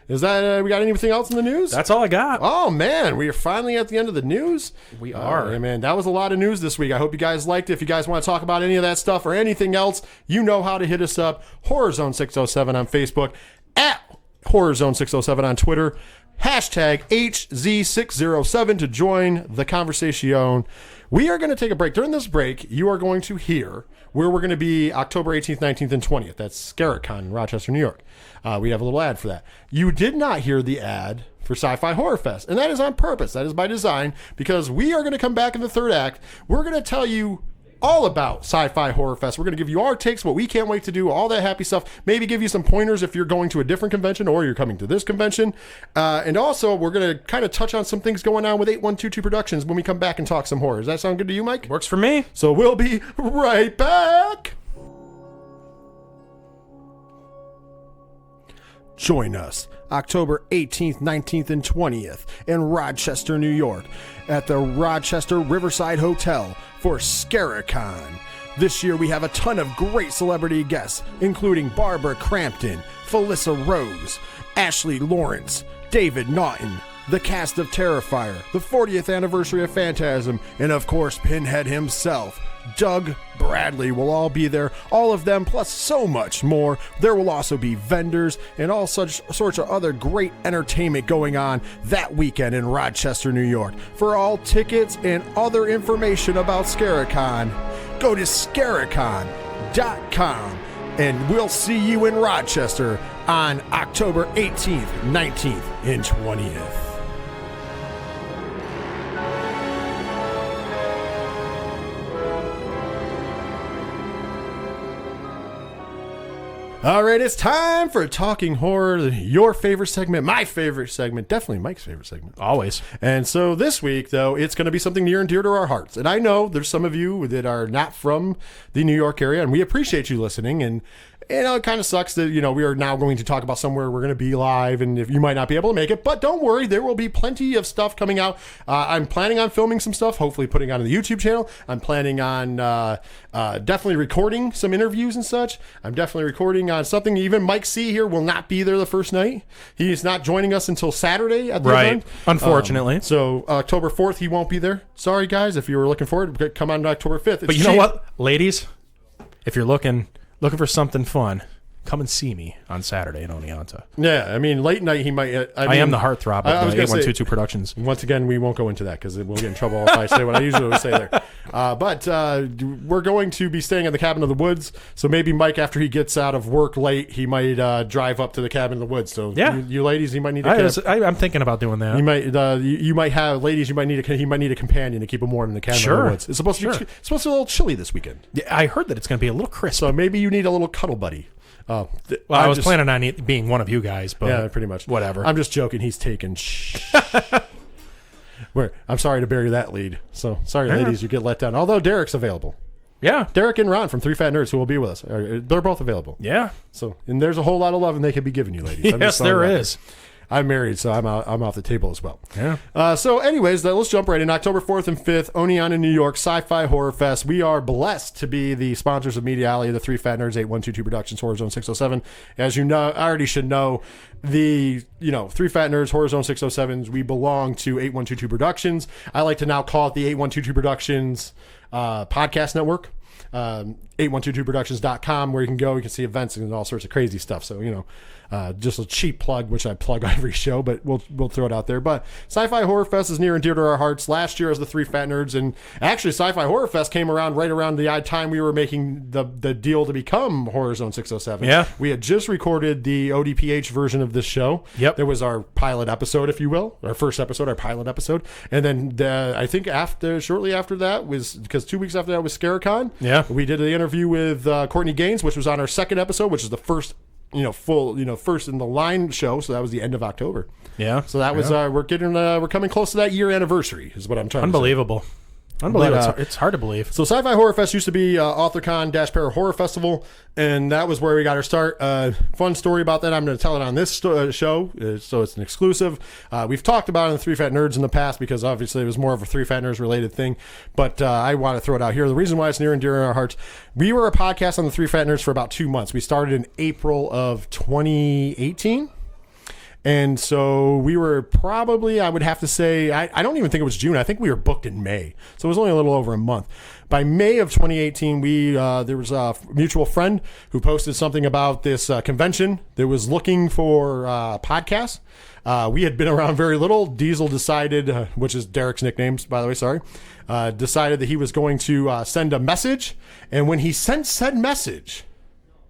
Is that we got anything else in the news? That's all I got. Oh man, we are finally at the end of the news. We are. Man, that was a lot of news this week. I hope you guys liked it. If you guys want to talk about any of that stuff or anything else, you know how to hit us up. Horror Zone 607 on Facebook, at Horror Zone 607 on Twitter, hashtag HZ607 to join the conversation. We are going to take a break. During this break, you are going to hear where we're going to be October 18th, 19th, and 20th. That's ScareCon in Rochester, New York. We have a little ad for that. You did not hear the ad for Sci-Fi Horror Fest, and that is on purpose. That is by design, because we are going to come back in the third act. We're going to tell you all about Sci-Fi Horror Fest. We're going to give you our takes, what we can't wait to do, all that happy stuff. Maybe give you some pointers if you're going to a different convention or you're coming to this convention. And also, we're going to kind of touch on some things going on with 8122 Productions when we come back and talk some horror. Does that sound good to you, Mike? Works for me. So we'll be right back. Join us October 18th, 19th, and 20th in Rochester, New York at the Rochester Riverside Hotel for ScareCon. This year we have a ton of great celebrity guests, including Barbara Crampton, Felissa Rose, Ashley Lawrence, David Naughton, the cast of Terrifier, the 40th anniversary of Phantasm, and of course Pinhead himself. Doug Bradley will all be there, all of them, plus so much more. There will also be vendors and all such sorts of other great entertainment going on that weekend in Rochester, New York. For all tickets and other information about ScareCon, go to scarecon.com, and we'll see you in Rochester on October 18th, 19th, and 20th. All right, it's time for Talking Horror, your favorite segment, my favorite segment, definitely Mike's favorite segment. Always. And so this week, though, it's going to be something near and dear to our hearts. And I know there's some of you that are not from the New York area, and we appreciate you listening. And it kind of sucks that, we are now going to talk about somewhere we're going to be live, and if you might not be able to make it, but don't worry, there will be plenty of stuff coming out. I'm planning on filming some stuff, hopefully putting on the YouTube channel. I'm planning on definitely recording some interviews and such. I'm definitely recording on something. Even Mike C here will not be there the first night. He's not joining us until Saturday at the event. Unfortunately. So October 4th, he won't be there. Sorry, guys, if you were looking forward, come on October 5th. But you know what, ladies? If you're looking for something fun, come and see me on Saturday in Oneonta. Yeah, I mean, late night he might... I am the heartthrob of 8122 Productions. Once again, we won't go into that because we'll get in trouble if I say what I usually say there. But we're going to be staying at the Cabin of the Woods, so maybe Mike, after he gets out of work late, he might drive up to the Cabin of the Woods. So yeah. you ladies, you might need I'm thinking about doing that. You might have ladies. He might need a companion to keep him warm in the Cabin of the Woods. It's supposed to be a little chilly this weekend. Yeah, I heard that it's going to be a little crisp. So maybe you need a little cuddle buddy. Well, I was planning on being one of you guys, but yeah, pretty much. Whatever. I'm just joking. He's taken. I'm sorry to bury that lead. So sorry, ladies, you get let down. Although Derek's available. Yeah. Derek and Ron from Three Fat Nerds, who will be with us. They're both available. Yeah. So, and there's a whole lot of love they could be giving you, ladies. Yes, there is. I'm married, so I'm off the table as well. Yeah. So anyways, let's jump right in. October 4th and 5th, Oneonta, New York, Sci-Fi Horror Fest. We are blessed to be the sponsors of Media Alley, the Three Fat Nerds, 8122 Productions, Horror Zone 607. As you know, I already should know, the Three Fat Nerds, Horror Zone 607s, we belong to 8122 Productions. I like to now call it the 8122 Productions podcast network. 8122productions.com, where you can go, you can see events and all sorts of crazy stuff. So, just a cheap plug, which I plug every show, but we'll throw it out there. But Sci-Fi Horror Fest is near and dear to our hearts. Last year as the Three Fat Nerds, and actually Sci-Fi Horror Fest came around right around the time we were making the deal to become Horror Zone 607. Yeah. We had just recorded the ODPH version of this show. Yep. There was our pilot episode, if you will, our first episode, our pilot episode. And then I think shortly after that was, because 2 weeks after that was ScareCon. Yeah. We did the interview with Courtney Gaines, which was on our second episode, which is the first first in the line show. So that was the end of October. Yeah. So that was we're coming close to that year anniversary, is what I'm trying Unbelievable. to say. Unbelievable. But, it's hard to believe. So Sci-Fi Horror Fest used to be AuthorCon - Para Horror Festival, and that was where we got our start. Fun story about that. I'm going to tell it on this show, so it's an exclusive. We've talked about it in the Three Fat Nerds in the past, because obviously it was more of a Three Fat Nerds related thing, but I want to throw it out here. The reason why it's near and dear in our hearts, we were a podcast on the Three Fat Nerds for about 2 months. We started in April of 2018. And so we were probably, I would have to say, I don't even think it was June. I think we were booked in May. So it was only a little over a month. By May of 2018, there was a mutual friend who posted something about this convention that was looking for podcasts. We had been around very little. Diesel decided, which is Derek's nicknames, by the way, sorry, decided that he was going to send a message. And when he sent said message,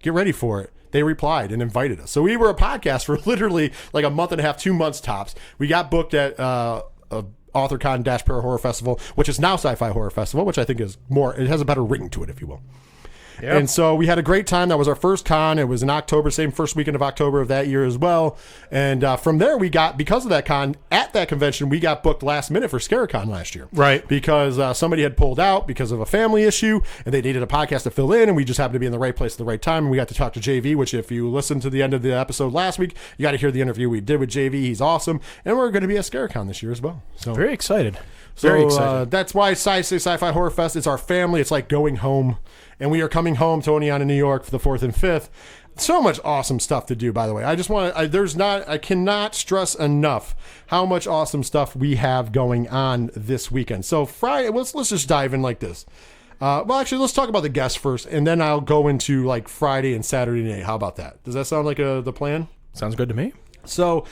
get ready for it, they replied and invited us. So we were a podcast for literally like a month and a half, 2 months tops. We got booked at AuthorCon - Para Horror Festival, which is now Sci-Fi Horror Festival, which I think is more, it has a better ring to it, if you will. Yep. And so we had a great time. That was our first con. It was in October, same first weekend of October of that year as well. And from there, we got, because of that con, at that convention, we got booked last minute for ScareCon last year. Right. Because somebody had pulled out because of a family issue, and they needed a podcast to fill in, and we just happened to be in the right place at the right time. And we got to talk to JV, which if you listened to the end of the episode last week, you got to hear the interview we did with JV. He's awesome. And we're going to be at ScareCon this year as well. So very excited. Very excited. That's why Sci-Fi Horror Fest is our family. It's like going home. And we are coming home to Oneonta, New York for the 4th and 5th. So much awesome stuff to do, by the way. I cannot stress enough how much awesome stuff we have going on this weekend. So Friday, let's just dive in like this. Actually, let's talk about the guests first, and then I'll go into like Friday and Saturday night. How about that? Does that sound like the plan? Sounds good to me. So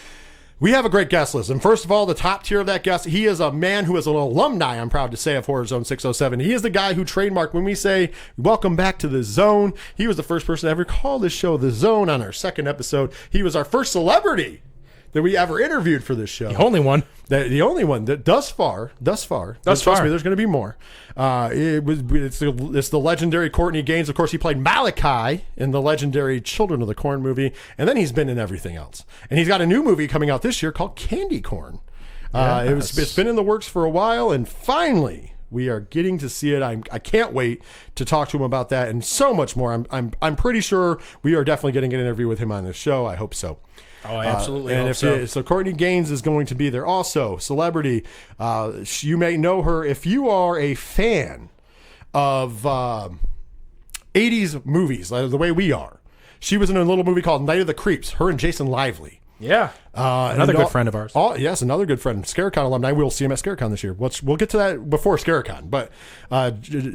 we have a great guest list. And first of all, the top tier of that guest, he is a man who is an alumni, I'm proud to say, of Horror Zone 607. He is the guy who trademarked, when we say, welcome back to the Zone, he was the first person to ever call this show the Zone on our second episode. He was our first celebrity that we ever interviewed for this show. The only one. The only one that thus far. Trust me, there's going to be more. It's the legendary Courtney Gaines. Of course, he played Malachi in the legendary Children of the Corn movie, and then he's been in everything else. And he's got a new movie coming out this year called Candy Corn. Yes. It's been in the works for a while, and finally we are getting to see it. I can't wait to talk to him about that and so much more. I'm pretty sure we are definitely getting an interview with him on this show. I hope so. Oh, I absolutely hope so. So Courtney Gaines is going to be there also. Celebrity. You may know her if you are a fan of 80s movies, like the way we are. She was in a little movie called Night of the Creeps, her and Jason Lively. Yeah. Another good friend of ours. Yes, another good friend. ScareCon alumni. We'll see him at ScareCon this year. We'll get to that before ScareCon. But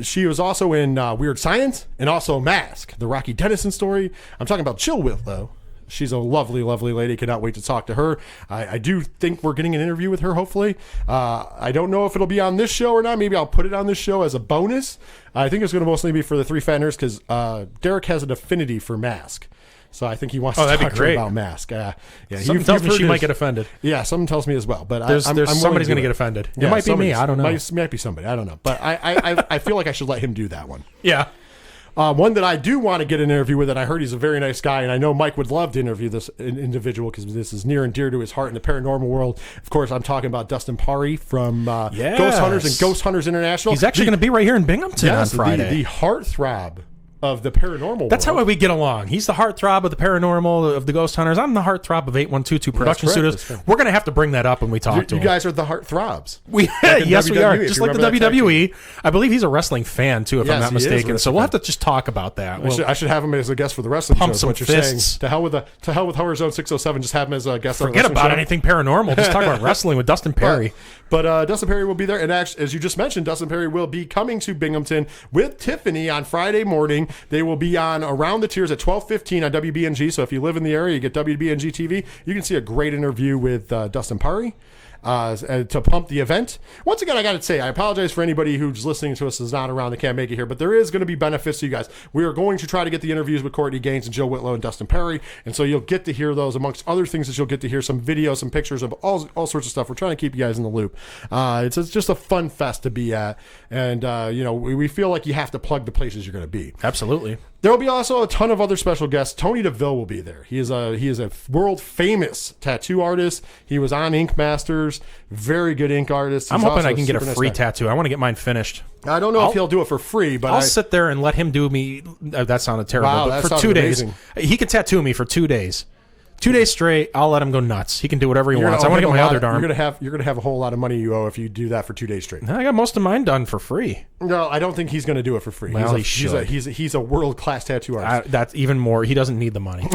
she was also in Weird Science and also Mask, the Rocky Dennison story. I'm talking about Chill Will, though. She's a lovely, lovely lady. Cannot wait to talk to her. I do think we're getting an interview with her, hopefully. I don't know if it'll be on this show or not. Maybe I'll put it on this show as a bonus. I think it's going to mostly be for the Three Fat Nerds because Derek has an affinity for Mask. So I think he wants to talk to her about Mask. Something tells me she might get offended. Yeah, something tells me as well. But there's somebody's going to get offended. Yeah, it might be me. I don't know. Might be somebody. I don't know. But I feel like I should let him do that one. Yeah. One that I do want to get an interview with, and I heard he's a very nice guy, and I know Mike would love to interview this individual because this is near and dear to his heart in the paranormal world. Of course, I'm talking about Dustin Pari from Ghost Hunters and Ghost Hunters International. He's actually going to be right here in Binghamton on Friday. The heartthrob of the paranormal That's world. how we get along. He's the heartthrob of the paranormal, of the Ghost Hunters. I'm the heartthrob of 8122 Production Studios. We're going to have to bring that up when we talk to him. You guys are the heartthrobs. Yes, WWE, we are. Just like the WWE. I believe he's a wrestling fan, too, if I'm not mistaken. So we'll have to just talk about that. I should have him as a guest for the wrestling show. Some what you're fists. saying. To hell with Horror Zone 607. Just have him as a guest. Forget about anything paranormal. Just talk about wrestling with Dustin Perry. But Dustin Perry will be there. And actually, as you just mentioned, Dustin Perry will be coming to Binghamton with Tiffany on Friday morning. They will be on Around the Tiers at 12:15 on WBNG. So if you live in the area, you get WBNG TV. You can see a great interview with Dustin Perry. To pump the event. Once again, I got to say, I apologize for anybody who's listening to us is not around that can't make it here, but there is going to be benefits to you guys. We are going to try to get the interviews with Courtney Gaines and Jill Whitlow and Dustin Perry, and so you'll get to hear those amongst other things that you'll get to hear some videos, some pictures of all sorts of stuff. We're trying to keep you guys in the loop. It's just a fun fest to be at, and we feel like you have to plug the places you're going to be. Absolutely. There will be also a ton of other special guests. Tony DeVille will be there. He is a world famous tattoo artist. He was on Ink Masters. Very good ink artist. I'm hoping I can get a free tattoo. I want to get mine finished. I don't know if he'll do it for free, but I'll sit there and let him do me. That sounded terrible. Wow, but that for 2 days, amazing. He could tattoo me for 2 days. 2 days straight, I'll let him go nuts. He can do whatever he wants. I want to get my other arm. You're gonna have a whole lot of money you owe if you do that for 2 days straight. I got most of mine done for free. No, I don't think he's going to do it for free. Well, he's a world class tattoo artist. That's even more. He doesn't need the money.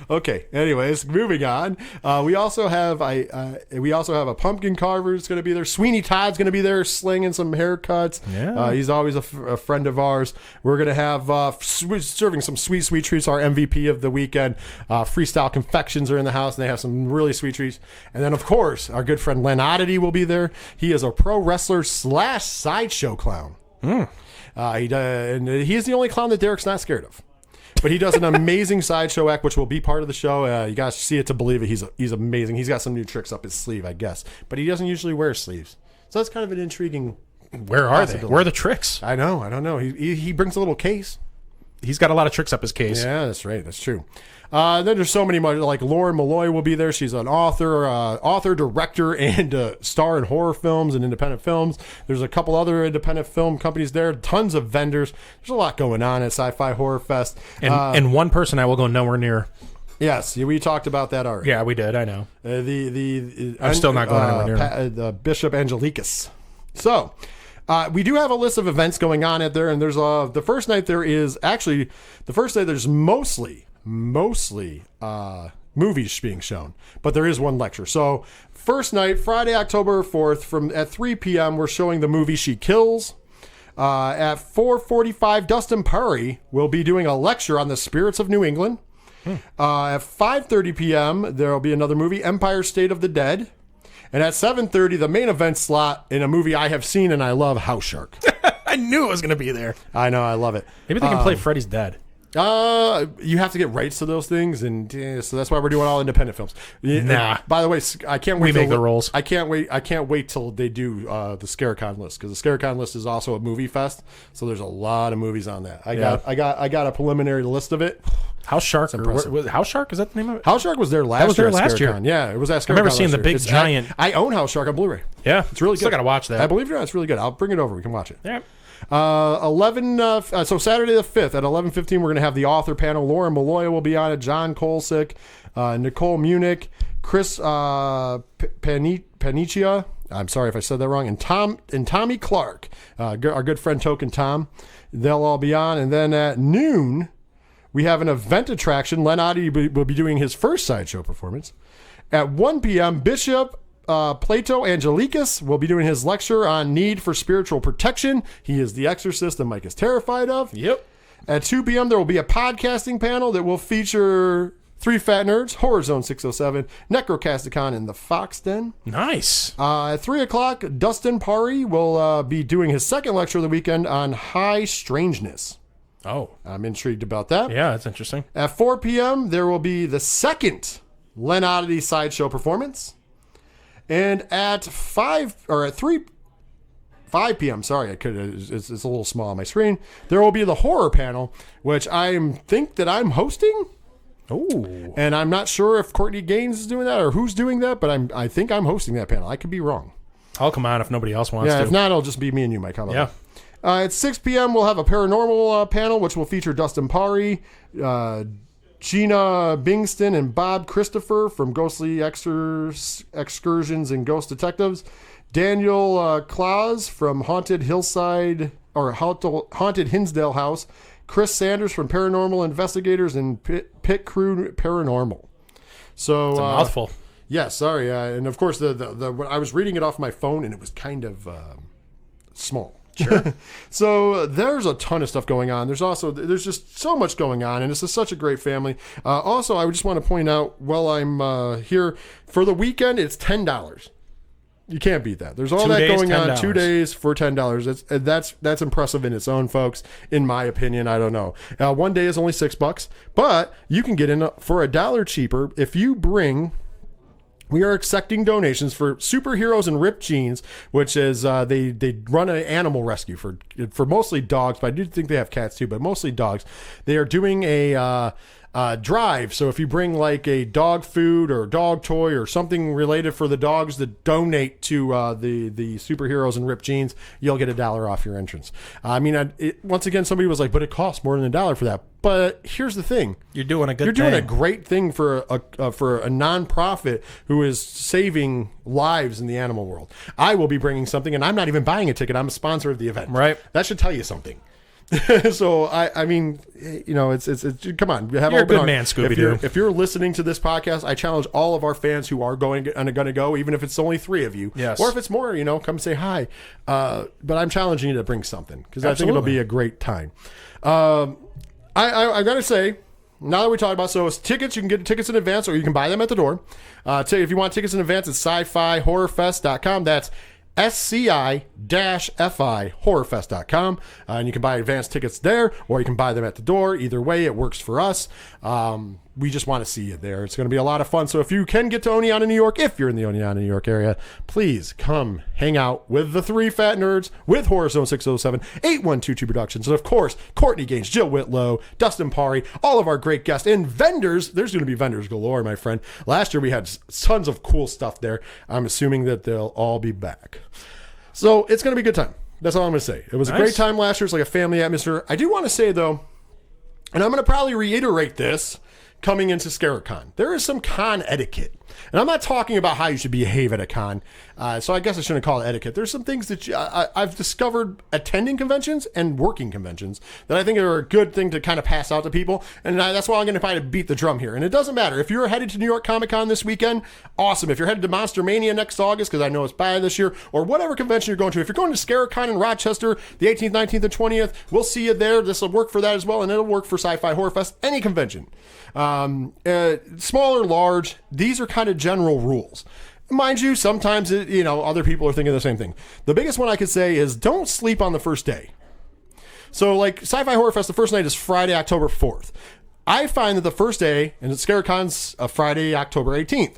Okay. Anyways, moving on. We also have a pumpkin carver who's going to be there. Sweeney Todd's going to be there, slinging some haircuts. Yeah. He's always a friend of ours. We're going to have serving some sweet treats. Our MVP of the weekend. Freestyle Confections are in the house, and they have some really sweet treats. And then, of course, our good friend Len Oddity will be there. He is a pro wrestler / sideshow clown. And he is the only clown that Derek's not scared of. But he does an amazing sideshow act, which will be part of the show. You guys see it to believe it. He's amazing. He's got some new tricks up his sleeve, I guess. But he doesn't usually wear sleeves. So that's kind of an intriguing Where are they? Where are the tricks? I don't know. He brings a little case. He's got a lot of tricks up his case. Yeah, that's right. That's true. Then there's so many more. Like Lauren Malloy will be there. She's an author, director, and star in horror films and independent films. There's a couple other independent film companies there. Tons of vendors. There's a lot going on at Sci-Fi Horror Fest. And one person I will go nowhere near. Yes, we talked about that already. Yeah, we did. I know. I'm still not going anywhere near Bishop Angelicus. So. We do have a list of events going on at there, and there's the first night there's mostly movies being shown, but there is one lecture. So first night, Friday, October 4th, at 3 p.m., we're showing the movie She Kills. At 4:45, Dustin Perry will be doing a lecture on the spirits of New England. At 5:30 p.m., there will be another movie, Empire State of the Dead. And at 7:30, the main event slot in a movie I have seen and I love, House Shark. I knew it was going to be there. I know, I love it. Maybe they can play Freddy's Dead. You have to get rights to those things, and so that's why we're doing all independent films. Nah. By the way, I can't wait. We make the rules. I can't wait till they do the Scarecon list, because the Scarecon list is also a movie fest. So there's a lot of movies on that. I got a preliminary list of it. House Shark. House Shark, is that the name of it? House Shark was there last year. Yeah, it was at Scarecon. I've never seen the big giant. I own House Shark on Blu-ray. Yeah, it's really good. Still got to watch that. I believe it. It's really good. I'll bring it over. We can watch it. Yeah. So Saturday the 5th at 11:15, we're going to have the author panel. Lauren Malloy will be on it. John Kolsick, Nicole Munich, Chris Paniccia. I'm sorry if I said that wrong. And Tommy Clark, our good friend Token Tom. They'll all be on. And then at noon, we have an event attraction. Len Oddity will be doing his first sideshow performance. At 1 p.m., Bishop Plato Angelicus will be doing his lecture on need for spiritual protection. He is the exorcist that Mike is terrified of. Yep. At 2 p.m., there will be a podcasting panel that will feature Three Fat Nerds, Horror Zone 607, Necrocasticon, and the Fox Den. Nice. At 3 o'clock, Dustin Pari will be doing his second lecture of the weekend on high strangeness. Oh. I'm intrigued about that. Yeah, that's interesting. At 4 p.m., there will be the second Len Oddity sideshow performance. And at 3 5 p.m. Sorry, it's a little small on my screen. There will be the horror panel, which think that I'm hosting. Oh, and I'm not sure if Courtney Gaines is doing that or who's doing that, but I think I'm hosting that panel. I could be wrong. I'll come on if nobody else wants to. Yeah, if not, it'll just be me and you, Mike. How about that? At 6 p.m., we'll have a paranormal panel, which will feature Dustin Pari, Gina Bingston, and Bob Christopher from Ghostly Excursions and Ghost Detectives, Daniel Claus from Haunted Hinsdale House, Chris Sanders from Paranormal Investigators, and Pit Crew Paranormal. So it's a mouthful. Yeah, sorry. And of course, I was reading it off my phone, and it was kind of small. Sure. So there's a ton of stuff going on. There's just so much going on, and this is such a great family. Also, I just want to point out while I'm here, for the weekend, it's $10. You can't beat that. There's all that going on. 2 days for $10. That's impressive in its own, folks. In my opinion, I don't know. 1 day is only $6, but you can get in for $1 cheaper if you bring. We are accepting donations for Superheroes and Ripped Jeans, which is they run an animal rescue for mostly dogs, but I do think they have cats too, but mostly dogs. They are doing a drive. So if you bring like a dog food or dog toy or something related for the dogs to donate to the Superheroes and Ripped Jeans, you'll get $1 off your entrance. Once again, somebody was like, but it costs more than $1 for that. But here's the thing: you're doing a great thing for a nonprofit who is saving lives in the animal world. I will be bringing something, and I'm not even buying a ticket. I'm a sponsor of the event. Right. That should tell you something. So I mean, it's come on. You're a good man, Scooby-Doo. If you're listening to this podcast, I challenge all of our fans who are going to go, even if it's only 3 of you, yes, or if it's more, come say hi. But I'm challenging you to bring something because I think it'll be a great time. I gotta say, now that we talked about tickets, you can get tickets in advance or you can buy them at the door. If you want tickets in advance, it's SciFiHorrorFest.com. That's SCI-FI horrorfest.com, and you can buy advance tickets there, or you can buy them at the door. Either way, it works for us. We just want to see you there. It's going to be a lot of fun. So if you can get to Oneonta, New York, if you're in the Oneonta, New York area, please come hang out with the 3 fat nerds, with Horror Zone 607, 8122 Productions, and of course, Courtney Gaines, Jill Whitlow, Dustin Pari, all of our great guests, and vendors. There's going to be vendors galore, my friend. Last year, we had tons of cool stuff there. I'm assuming that they'll all be back. So it's going to be a good time. That's all I'm going to say. It was a great time last year. It's like a family atmosphere. I do want to say, though, and I'm going to probably reiterate this coming into ScareCon, there is some con etiquette. And I'm not talking about how you should behave at a con. So I guess I shouldn't call it etiquette. There's some things that I've discovered attending conventions and working conventions that I think are a good thing to kind of pass out to people. And that's why I'm going to try to beat the drum here. And it doesn't matter. If you're headed to New York Comic Con this weekend, awesome. If you're headed to Monster Mania next August, because I know it's by this year, or whatever convention you're going to, if you're going to ScareCon in Rochester, the 18th, 19th, and 20th, we'll see you there. This will work for that as well. And it'll work for Sci-Fi Horror Fest, any convention. Small or large, these are kind of general rules. Mind you, sometimes other people are thinking the same thing. The biggest one I could say is don't sleep on the first day. So like Sci-Fi Horror Fest, the first night is Friday, October 4th. I find that the first day, and ScareCon's Friday, October 18th.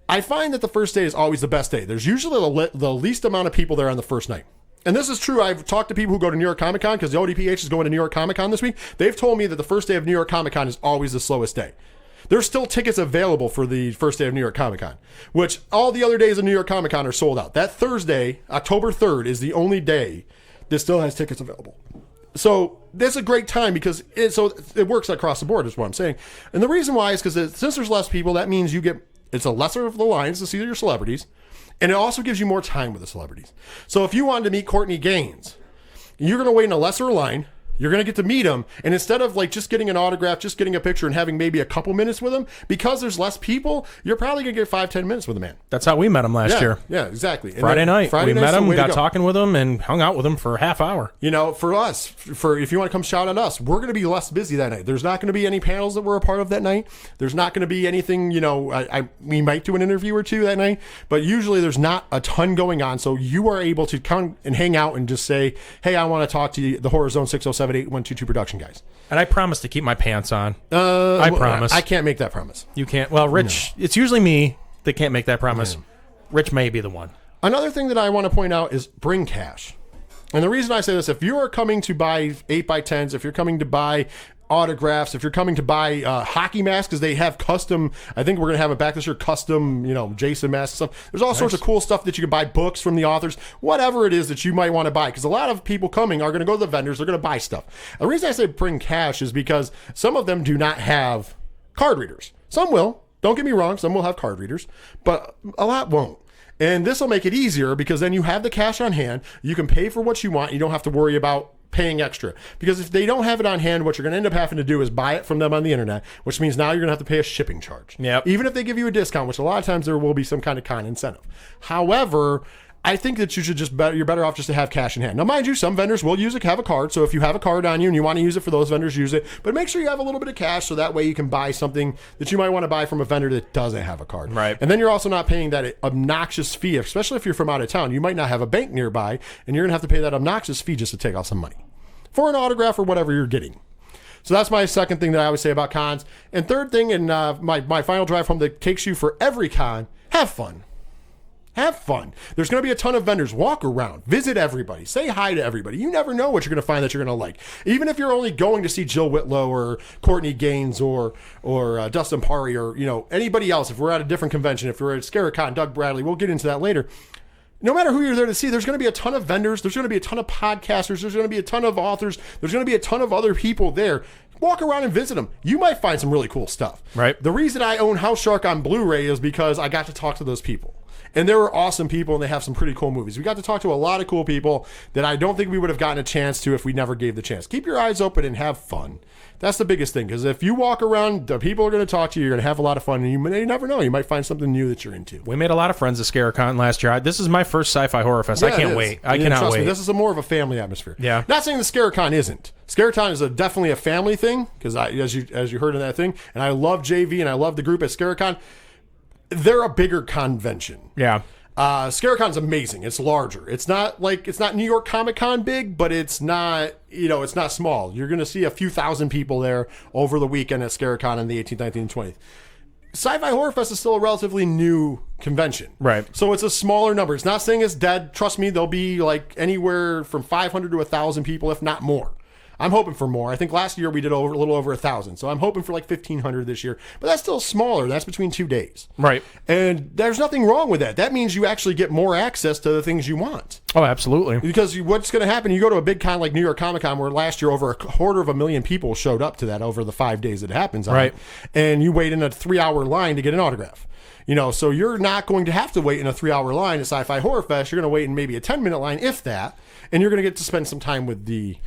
I find that the first day is always the best day. There's usually the least amount of people there on the first night. And this is true. I've talked to people who go to New York Comic Con because the ODPH is going to New York Comic Con this week. They've told me that the first day of New York Comic Con is always the slowest day. There's still tickets available for the first day of New York Comic Con, which all the other days of New York Comic Con are sold out. That Thursday, October 3rd, is the only day that still has tickets available. So that's a great time because it works across the board is what I'm saying. And the reason why is because since there's less people, that means it's a lesser of the lines to see your celebrities. And it also gives you more time with the celebrities. So if you wanted to meet Courtney Gaines, you're going to wait in a lesser line. You're going to get to meet him. And instead of like just getting an autograph, just getting a picture and having maybe a couple minutes with him, because there's less people, you're probably going to get 5-10 minutes with a man. That's how we met him last year. Yeah, exactly. Friday night. We met him, got talking with him, and hung out with him for a half hour. For us, if you want to come shout at us, we're going to be less busy that night. There's not going to be any panels that we're a part of that night. There's not going to be anything, we might do an interview or two that night, but usually there's not a ton going on. So you are able to come and hang out and just say, hey, I want to talk to you, the Horror Zone 607-8122 production guys. And I promise to keep my pants on. I promise. I can't make that promise. You can't. Well, Rich, It's usually me that can't make that promise. Yeah. Rich may be the one. Another thing that I want to point out is bring cash. And the reason I say this, if you are coming to buy 8x10s, if you're coming to buy autographs, if you're coming to buy hockey masks, because they have custom, I think we're going to have it back this year, custom, Jason masks stuff. There's all sorts of cool stuff that you can buy, books from the authors, whatever it is that you might want to buy, because a lot of people coming are going to go to the vendors, they're going to buy stuff. The reason I say bring cash is because some of them do not have card readers. Some will, don't get me wrong, some will have card readers, but a lot won't. And this will make it easier because then you have the cash on hand, you can pay for what you want, you don't have to worry about paying extra. Because if they don't have it on hand, what you're going to end up having to do is buy it from them on the internet, which means now you're going to have to pay a shipping charge. Yep. Even if they give you a discount, which a lot of times there will be some kind of con incentive. However, I think that you're better off just to have cash in hand. Now, mind you, some vendors will have a card. So if you have a card on you and you want to use it for those vendors, use it. But make sure you have a little bit of cash so that way you can buy something that you might want to buy from a vendor that doesn't have a card. Right. And then you're also not paying that obnoxious fee, especially if you're from out of town. You might not have a bank nearby, and you're going to have to pay that obnoxious fee just to take off some money for an autograph or whatever you're getting. So that's my second thing that I always say about cons. And third thing, and my final drive home that takes you for every con, have fun. Have fun. There's going to be a ton of vendors. Walk around. Visit everybody. Say hi to everybody. You never know what you're going to find that you're going to like. Even if you're only going to see Jill Whitlow or Courtney Gaines or Dustin Pari or anybody else. If we're at a different convention, if we're at ScareCon, Doug Bradley, we'll get into that later. No matter who you're there to see, there's going to be a ton of vendors. There's going to be a ton of podcasters. There's going to be a ton of authors. There's going to be a ton of other people there. Walk around and visit them. You might find some really cool stuff. Right. The reason I own House Shark on Blu-ray is because I got to talk to those people. And they were awesome people, and they have some pretty cool movies. We got to talk to a lot of cool people that I don't think we would have gotten a chance to if we never gave the chance. Keep your eyes open and have fun. That's the biggest thing, because if you walk around, the people are going to talk to you, you're going to have a lot of fun, and you never know. You might find something new that you're into. We made a lot of friends at ScareCon last year. This is my first Sci-Fi Horror Fest. I can't wait. I cannot wait. This is more of a family atmosphere. Yeah. Not saying the ScareCon isn't. ScareCon is definitely a family thing, because as you heard in that thing, and I love JV, and I love the group at ScareCon. They're a bigger convention. Yeah. ScareCon's amazing. It's larger. It's not New York Comic Con big, but it's not small. You're going to see a few thousand people there over the weekend at ScareCon on the 18th, 19th, and 20th. Sci-Fi Horror Fest is still a relatively new convention. Right. So it's a smaller number. It's not saying it's dead. Trust me, there'll be like anywhere from 500 to 1,000 people, if not more. I'm hoping for more. I think last year we did a little over 1,000. So I'm hoping for like 1,500 this year. But that's still smaller. That's between 2 days. Right. And there's nothing wrong with that. That means you actually get more access to the things you want. Oh, absolutely. Because what's going to happen, you go to a big con like New York Comic Con, where last year over 250,000 people showed up to that over the 5 days it happens on. Right. And you wait in a 3-hour line to get an autograph. So you're not going to have to wait in a 3-hour line at Sci-Fi Horror Fest. You're going to wait in maybe a 10-minute line, if that, and you're going to get to spend some time with the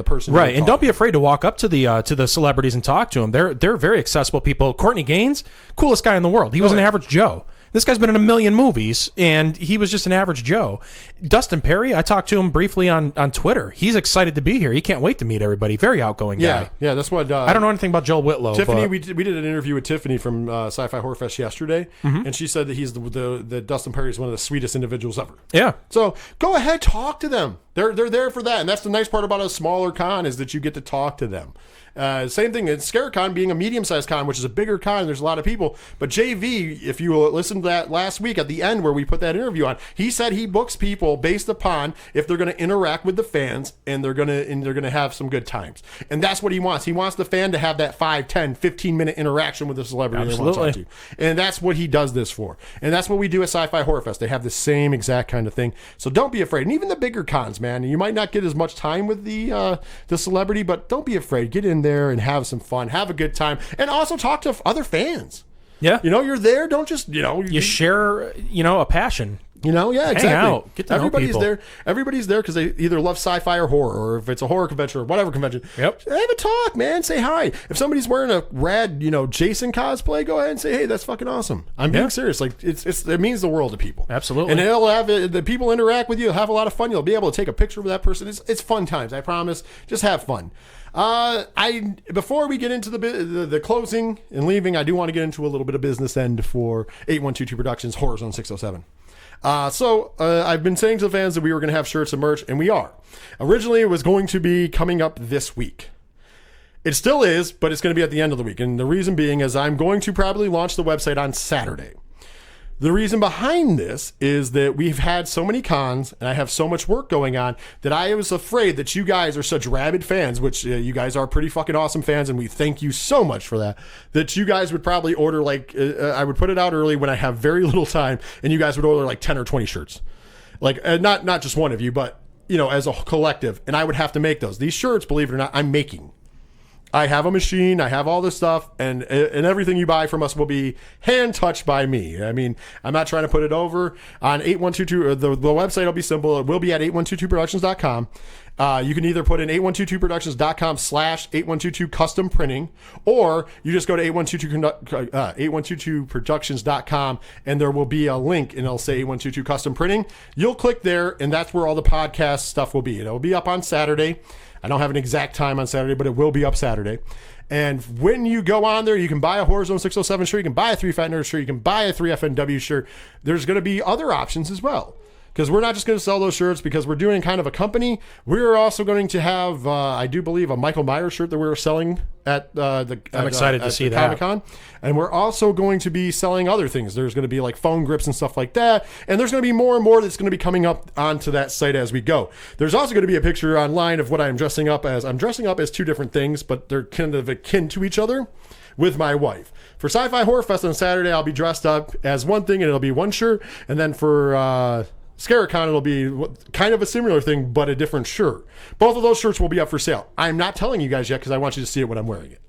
person. Right, and don't be afraid to walk up to the celebrities and talk to them. They're very accessible people. Courtney Gaines, coolest guy in the world. He was an average Joe. This guy's been in a million movies, and he was just an average Joe. Dustin Perry, I talked to him briefly on Twitter. He's excited to be here. He can't wait to meet everybody. Very outgoing guy. Yeah, that's what... I don't know anything about Joel Whitlow. Tiffany, we did an interview with Tiffany from Sci-Fi Horror Fest yesterday, and she said that he's the Dustin Perry is one of the sweetest individuals ever. Yeah. So go ahead, talk to them. They're there for that, and that's the nice part about a smaller con is that you get to talk to them. Same thing at ScareCon being a medium-sized con, which is a bigger con. There's a lot of people. But JV, if you listened to that last week at the end where we put that interview on, he said he books people based upon if they're going to interact with the fans and they're going to have some good times. And that's what he wants. He wants the fan to have that 5, 10, 15-minute interaction with the celebrity they want to talk to. And that's what he does this for. And that's what we do at Sci-Fi Horror Fest. They have the same exact kind of thing. So don't be afraid. And even the bigger cons, man, you might not get as much time with the celebrity, but don't be afraid. Get in there and have some fun, have a good time, and also talk to other fans. Yeah. You're there, don't just, you share, a passion. Yeah, exactly. Hang out. Get to know people. Everybody's there because they either love sci-fi or horror, or if it's a horror convention or whatever convention. Yep. Have a talk, man. Say hi. If somebody's wearing a rad, Jason cosplay, go ahead and say, hey, that's fucking awesome. I'm being serious. Like it means the world to people. Absolutely. And it'll have the people interact with you. You'll have a lot of fun. You'll be able to take a picture with that person. It's fun times. I promise. Just have fun. Before we get into the closing and leaving, I do want to get into a little bit of business end for 8122 Productions Horror Zone 607. I've been saying to the fans that we were going to have shirts and merch, and we are. Originally, it was going to be coming up this week. It still is, but it's going to be at the end of the week. And the reason being is I'm going to probably launch the website on Saturday. The reason behind this is that we've had so many cons and I have so much work going on that I was afraid that you guys are such rabid fans, which you guys are pretty fucking awesome fans, and we thank you so much for that you guys would probably order I would put it out early when I have very little time, and you guys would order like 10 or 20 shirts. Like, not just one of you, but, as a collective, and I would have to make those. These shirts, believe it or not, I'm making. I have a machine, I have all this stuff, and everything you buy from us will be hand touched by me. I mean, I'm not trying to put it over on 8122. The website will be simple. It will be at 8122productions.com. You can either put in 8122productions.com/8122 custom printing, or you just go to 8122productions.com, and there will be a link, and it'll say 8122 custom printing. You'll click there, and that's where all the podcast stuff will be. It'll be up on Saturday. I don't have an exact time on Saturday, but it will be up Saturday. And when you go on there, you can buy a Horror Zone 607 shirt, you can buy a 3 Fat Nerds shirt, you can buy a 3FNW shirt. There's going to be other options as well. Because we're not just going to sell those shirts because we're doing kind of a company. We're also going to have, I do believe, a Michael Myers shirt that we're selling at I'm excited to see that. Comic-Con. And we're also going to be selling other things. There's going to be like phone grips and stuff like that. And there's going to be more and more that's going to be coming up onto that site as we go. There's also going to be a picture online of what I'm dressing up as. I'm dressing up as two different things, but they're kind of akin to each other with my wife. For Sci-Fi Horror Fest on Saturday, I'll be dressed up as one thing, and it'll be one shirt. And then for ScareCon, it'll be kind of a similar thing, but a different shirt. Both of those shirts will be up for sale. I'm not telling you guys yet because I want you to see it when I'm wearing it.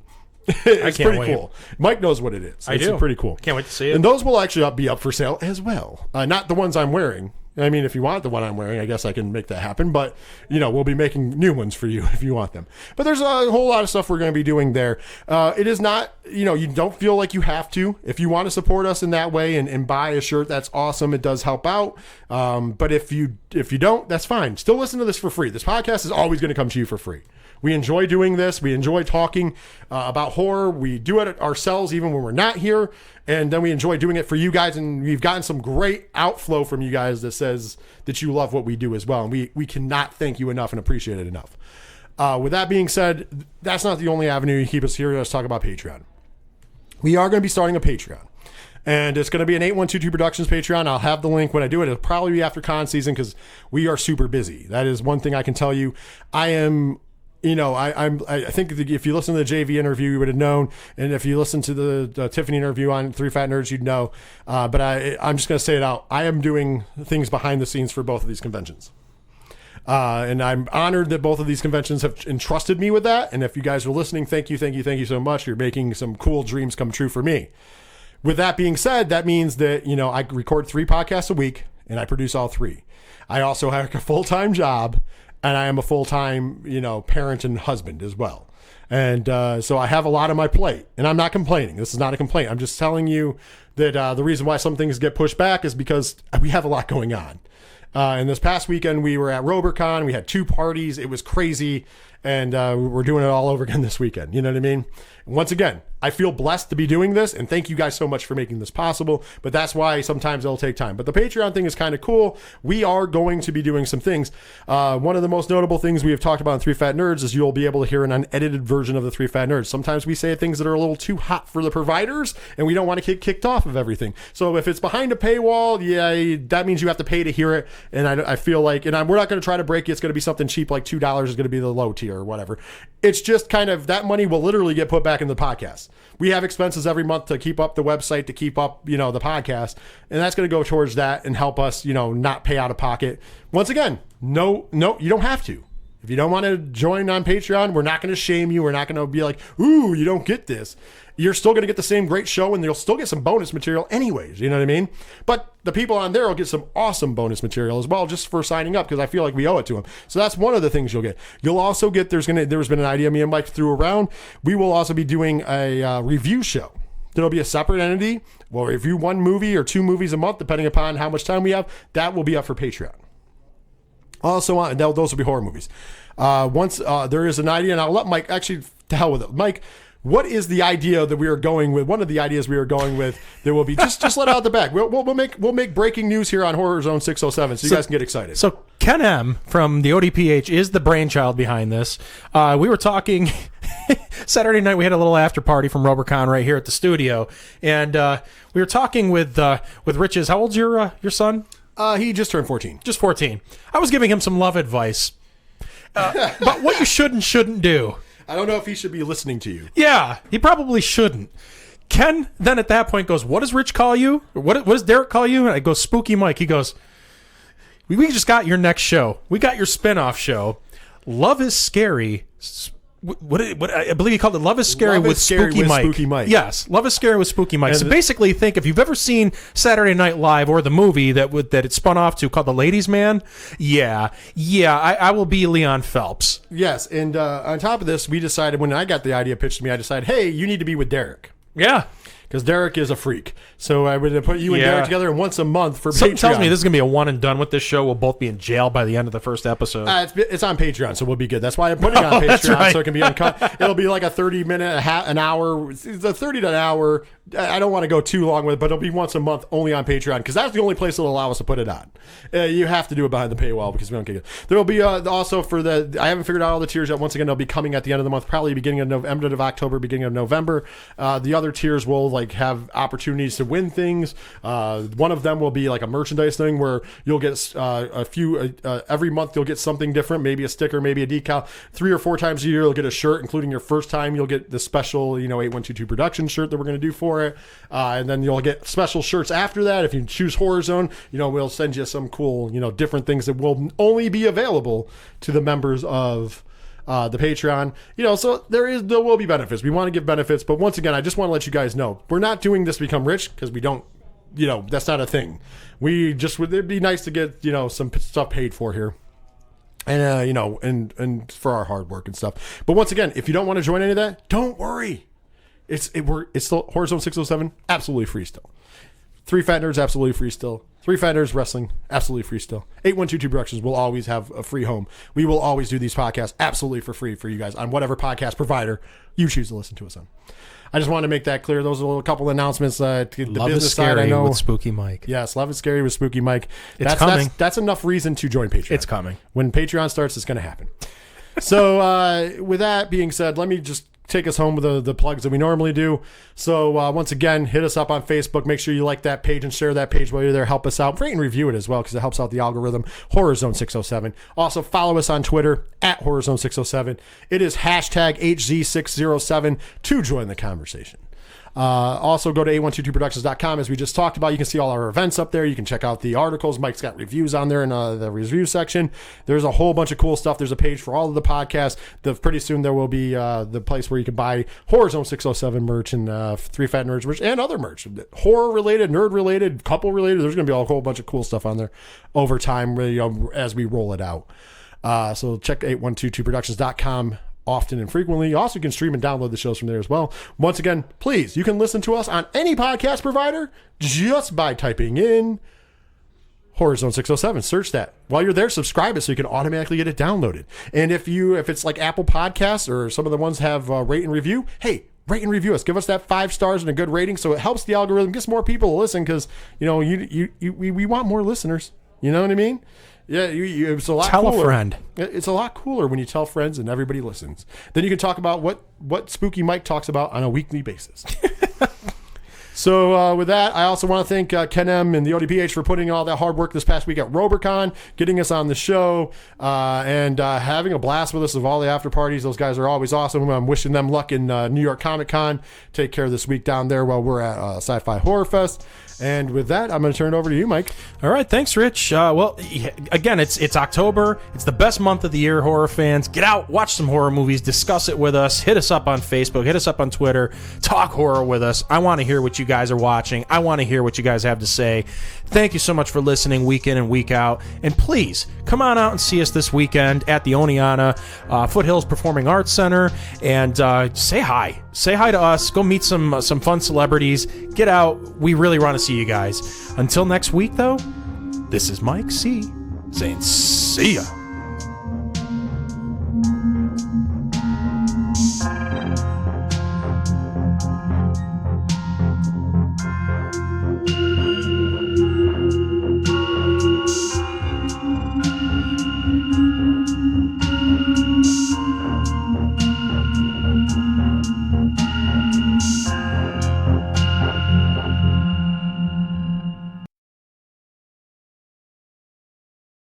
It's pretty cool. Mike knows what it is. It's pretty cool. Can't wait to see it. And those will actually be up for sale as well. Not the ones I'm wearing. I mean, if you want the one I'm wearing, I guess I can make that happen. But, we'll be making new ones for you if you want them. But there's a whole lot of stuff we're going to be doing there. It is not, you don't feel like you have to. If you want to support us in that way and buy a shirt, that's awesome. It does help out. But if you don't, that's fine. Still listen to this for free. This podcast is always going to come to you for free. We enjoy doing this. We enjoy talking about horror. We do it ourselves even when we're not here. And then we enjoy doing it for you guys. And we've gotten some great outflow from you guys that says that you love what we do as well. And we cannot thank you enough and appreciate it enough. With that being said, that's not the only avenue you keep us here. Let's talk about Patreon. We are going to be starting a Patreon. And it's going to be an 8122 Productions Patreon. I'll have the link when I do it. It'll probably be after con season because we are super busy. That is one thing I can tell you. I am... I think if you listen to the JV interview, you would have known. And if you listen to the Tiffany interview on 3 Fat Nerds, you'd know. But I'm just going to say it out. I am doing things behind the scenes for both of these conventions. And I'm honored that both of these conventions have entrusted me with that. And if you guys are listening, thank you so much. You're making some cool dreams come true for me. With that being said, that means that, I record 3 podcasts a week and I produce all 3. I also have a full-time job. And I am a full-time, parent and husband as well. And so I have a lot on my plate. And I'm not complaining. This is not a complaint. I'm just telling you that the reason why some things get pushed back is because we have a lot going on. And this past weekend, we were at RoberCon. We had 2 parties. It was crazy. And we're doing it all over again this weekend. You know what I mean? Once again, I feel blessed to be doing this, and thank you guys so much for making this possible, but that's why sometimes it'll take time. But the Patreon thing is kind of cool. We are going to be doing some things. One of the most notable things we have talked about in 3 Fat Nerds is you'll be able to hear an unedited version of the 3 Fat Nerds. Sometimes we say things that are a little too hot for the providers, and we don't want to get kicked off of everything. So if it's behind a paywall, that means you have to pay to hear it, and I feel like, and we're not going to try to break it. It's going to be something cheap, like $2 is going to be the low tier or whatever. It's just kind of, that money will literally get put back in the podcast. We have expenses every month to keep up the website, to keep up, the podcast. And that's going to go towards that and help us, not pay out of pocket. Once again, no, you don't have to. If you don't want to join on Patreon, we're not going to shame you. We're not going to be like, ooh, you don't get this. You're still going to get the same great show, and you'll still get some bonus material anyways. You know what I mean? But the people on there will get some awesome bonus material as well, just for signing up, because I feel like we owe it to them. So that's one of the things you'll get. You'll also get, there's been an idea me and Mike threw around. We will also be doing a review show. There'll be a separate entity. We'll review 1 movie or 2 movies a month, depending upon how much time we have. That will be up for Patreon. Also, those will be horror movies. Once there is an idea, and I'll let Mike, actually, to hell with it. Mike, what is the idea that we are going with? One of the ideas we are going with, there will be, just let out the back. We'll make breaking news here on Horror Zone 607, so you guys can get excited. So Ken M from the ODPH is the brainchild behind this. We were talking Saturday night. We had a little after party from RoberCon right here at the studio, and we were talking with Rich's. How old's your son? He just turned 14. Just 14. I was giving him some love advice about what you should and shouldn't do. I don't know if he should be listening to you. Yeah, he probably shouldn't. Ken then at that point goes, "What does Rich call you? Or what does Derek call you?" And I go, "Spooky Mike." He goes, "We just got your next show. We got your spinoff show. Love is Scary." What I believe he called it, Love is Scary with Spooky Mike. Yes, Love is Scary with Spooky Mike. And so basically, think if you've ever seen Saturday Night Live or the movie that it spun off to called The Ladies' Man, I will be Leon Phelps. Yes, and on top of this, we decided when I got the idea pitched to me, I decided, hey, you need to be with Derek. Yeah. Because Derek is a freak. So I would put you and Derek together once a month for Something Patreon. tells me this is going to be a one and done with this show. We'll both be in jail by the end of the first episode. It's on Patreon, so we'll be good. That's why I'm putting it on Patreon, right. So it can be uncut. It'll be like a 30-minute, an hour, the 30 to an hour. I don't want to go too long with it, but it'll be once a month only on Patreon because that's the only place that'll allow us to put it on. You have to do it behind the paywall because we don't get it. There will be also for I haven't figured out all the tiers yet. Once again, they'll be coming at the end of the month, probably beginning of end of October, beginning of November. The other tiers will have opportunities to win things. One of them will be like a merchandise thing where you'll get a few every month. You'll get something different, maybe a sticker, maybe a decal. 3 or 4 times a year, you'll get a shirt, including your first time. You'll get the special 8122 production shirt that we're going to do for it, and then you'll get special shirts after that. If you choose Horror Zone, we'll send you some cool different things that will only be available to the members of the Patreon. So there will be benefits. We want to give benefits, but once again, I just want to let you guys know we're not doing this to become rich because we don't. That's not a thing. It'd be nice to get some stuff paid for here. And and for our hard work and stuff. But once again, if you don't want to join any of that, don't worry. It's still Horror Zone 607, absolutely free still. 3 Fat Nerds, absolutely free still. 3 Fat Nerds Wrestling, absolutely free still. 8122 Productions will always have a free home. We will always do these podcasts absolutely for free for you guys on whatever podcast provider you choose to listen to us on. I just wanted to make that clear. Those are a couple of announcements. The Love business is Scary side, I know. with Spooky Mike. Yes, Love is Scary with Spooky Mike. It's coming. That's enough reason to join Patreon. It's coming. When Patreon starts, it's going to happen. So with that being said, let me just take us home with the plugs that we normally do. So once again, hit us up on Facebook. Make sure you like that page and share that page while you're there. Help us out. Rate and review it as well because it helps out the algorithm. Horror Zone 607. Also follow us on Twitter at Horror Zone 607. It is hashtag HZ607 to join the conversation. Also go to a122productions.com. As we just talked about, you can see all our events up there. You can check out the articles. Mike's got reviews on there in the review section. There's a whole bunch of cool stuff. There's a page for all of the podcasts. Pretty soon there will be the place where you can buy Horror Zone 607 merch and 3 Fat Nerds merch and other merch. Horror related, nerd related, couple related. There's going to be a whole bunch of cool stuff on there over time as we roll it out. So check 8122productions.com. often and frequently. Also, you can stream and download the shows from there as well. Once again, please, you can listen to us on any podcast provider just by typing in Horror Zone 607. Search that. While you're there, subscribe it so you can automatically get it downloaded. And if it's like Apple Podcasts or some of the ones have rate and review, hey, rate and review us. Give us that 5 stars and a good rating so it helps the algorithm, gets more people to listen because, we want more listeners. You know what I mean? Yeah, it's a lot cooler. Tell a friend. It's a lot cooler when you tell friends and everybody listens. Then you can talk about what Spooky Mike talks about on a weekly basis. So with that, I also want to thank Ken M and the ODPH for putting in all that hard work this past week at RoberCon, getting us on the show, and having a blast with us of all the after parties. Those guys are always awesome. I'm wishing them luck in New York Comic Con. Take care this week down there while we're at Sci-Fi Horror Fest. And with that, I'm going to turn it over to you, Mike. All right. Thanks, Rich. Well, again, it's October. It's the best month of the year, horror fans. Get out, watch some horror movies, discuss it with us. Hit us up on Facebook. Hit us up on Twitter. Talk horror with us. I want to hear what you guys are watching. I want to hear what you guys have to say. Thank you so much for listening week in and week out. And please, come on out and see us this weekend at the Oneonta Foothills Performing Arts Center. And say hi. Say hi to us. Go meet some fun celebrities. Get out. We really want to see you guys. Until next week, though, this is Mike C. saying see ya.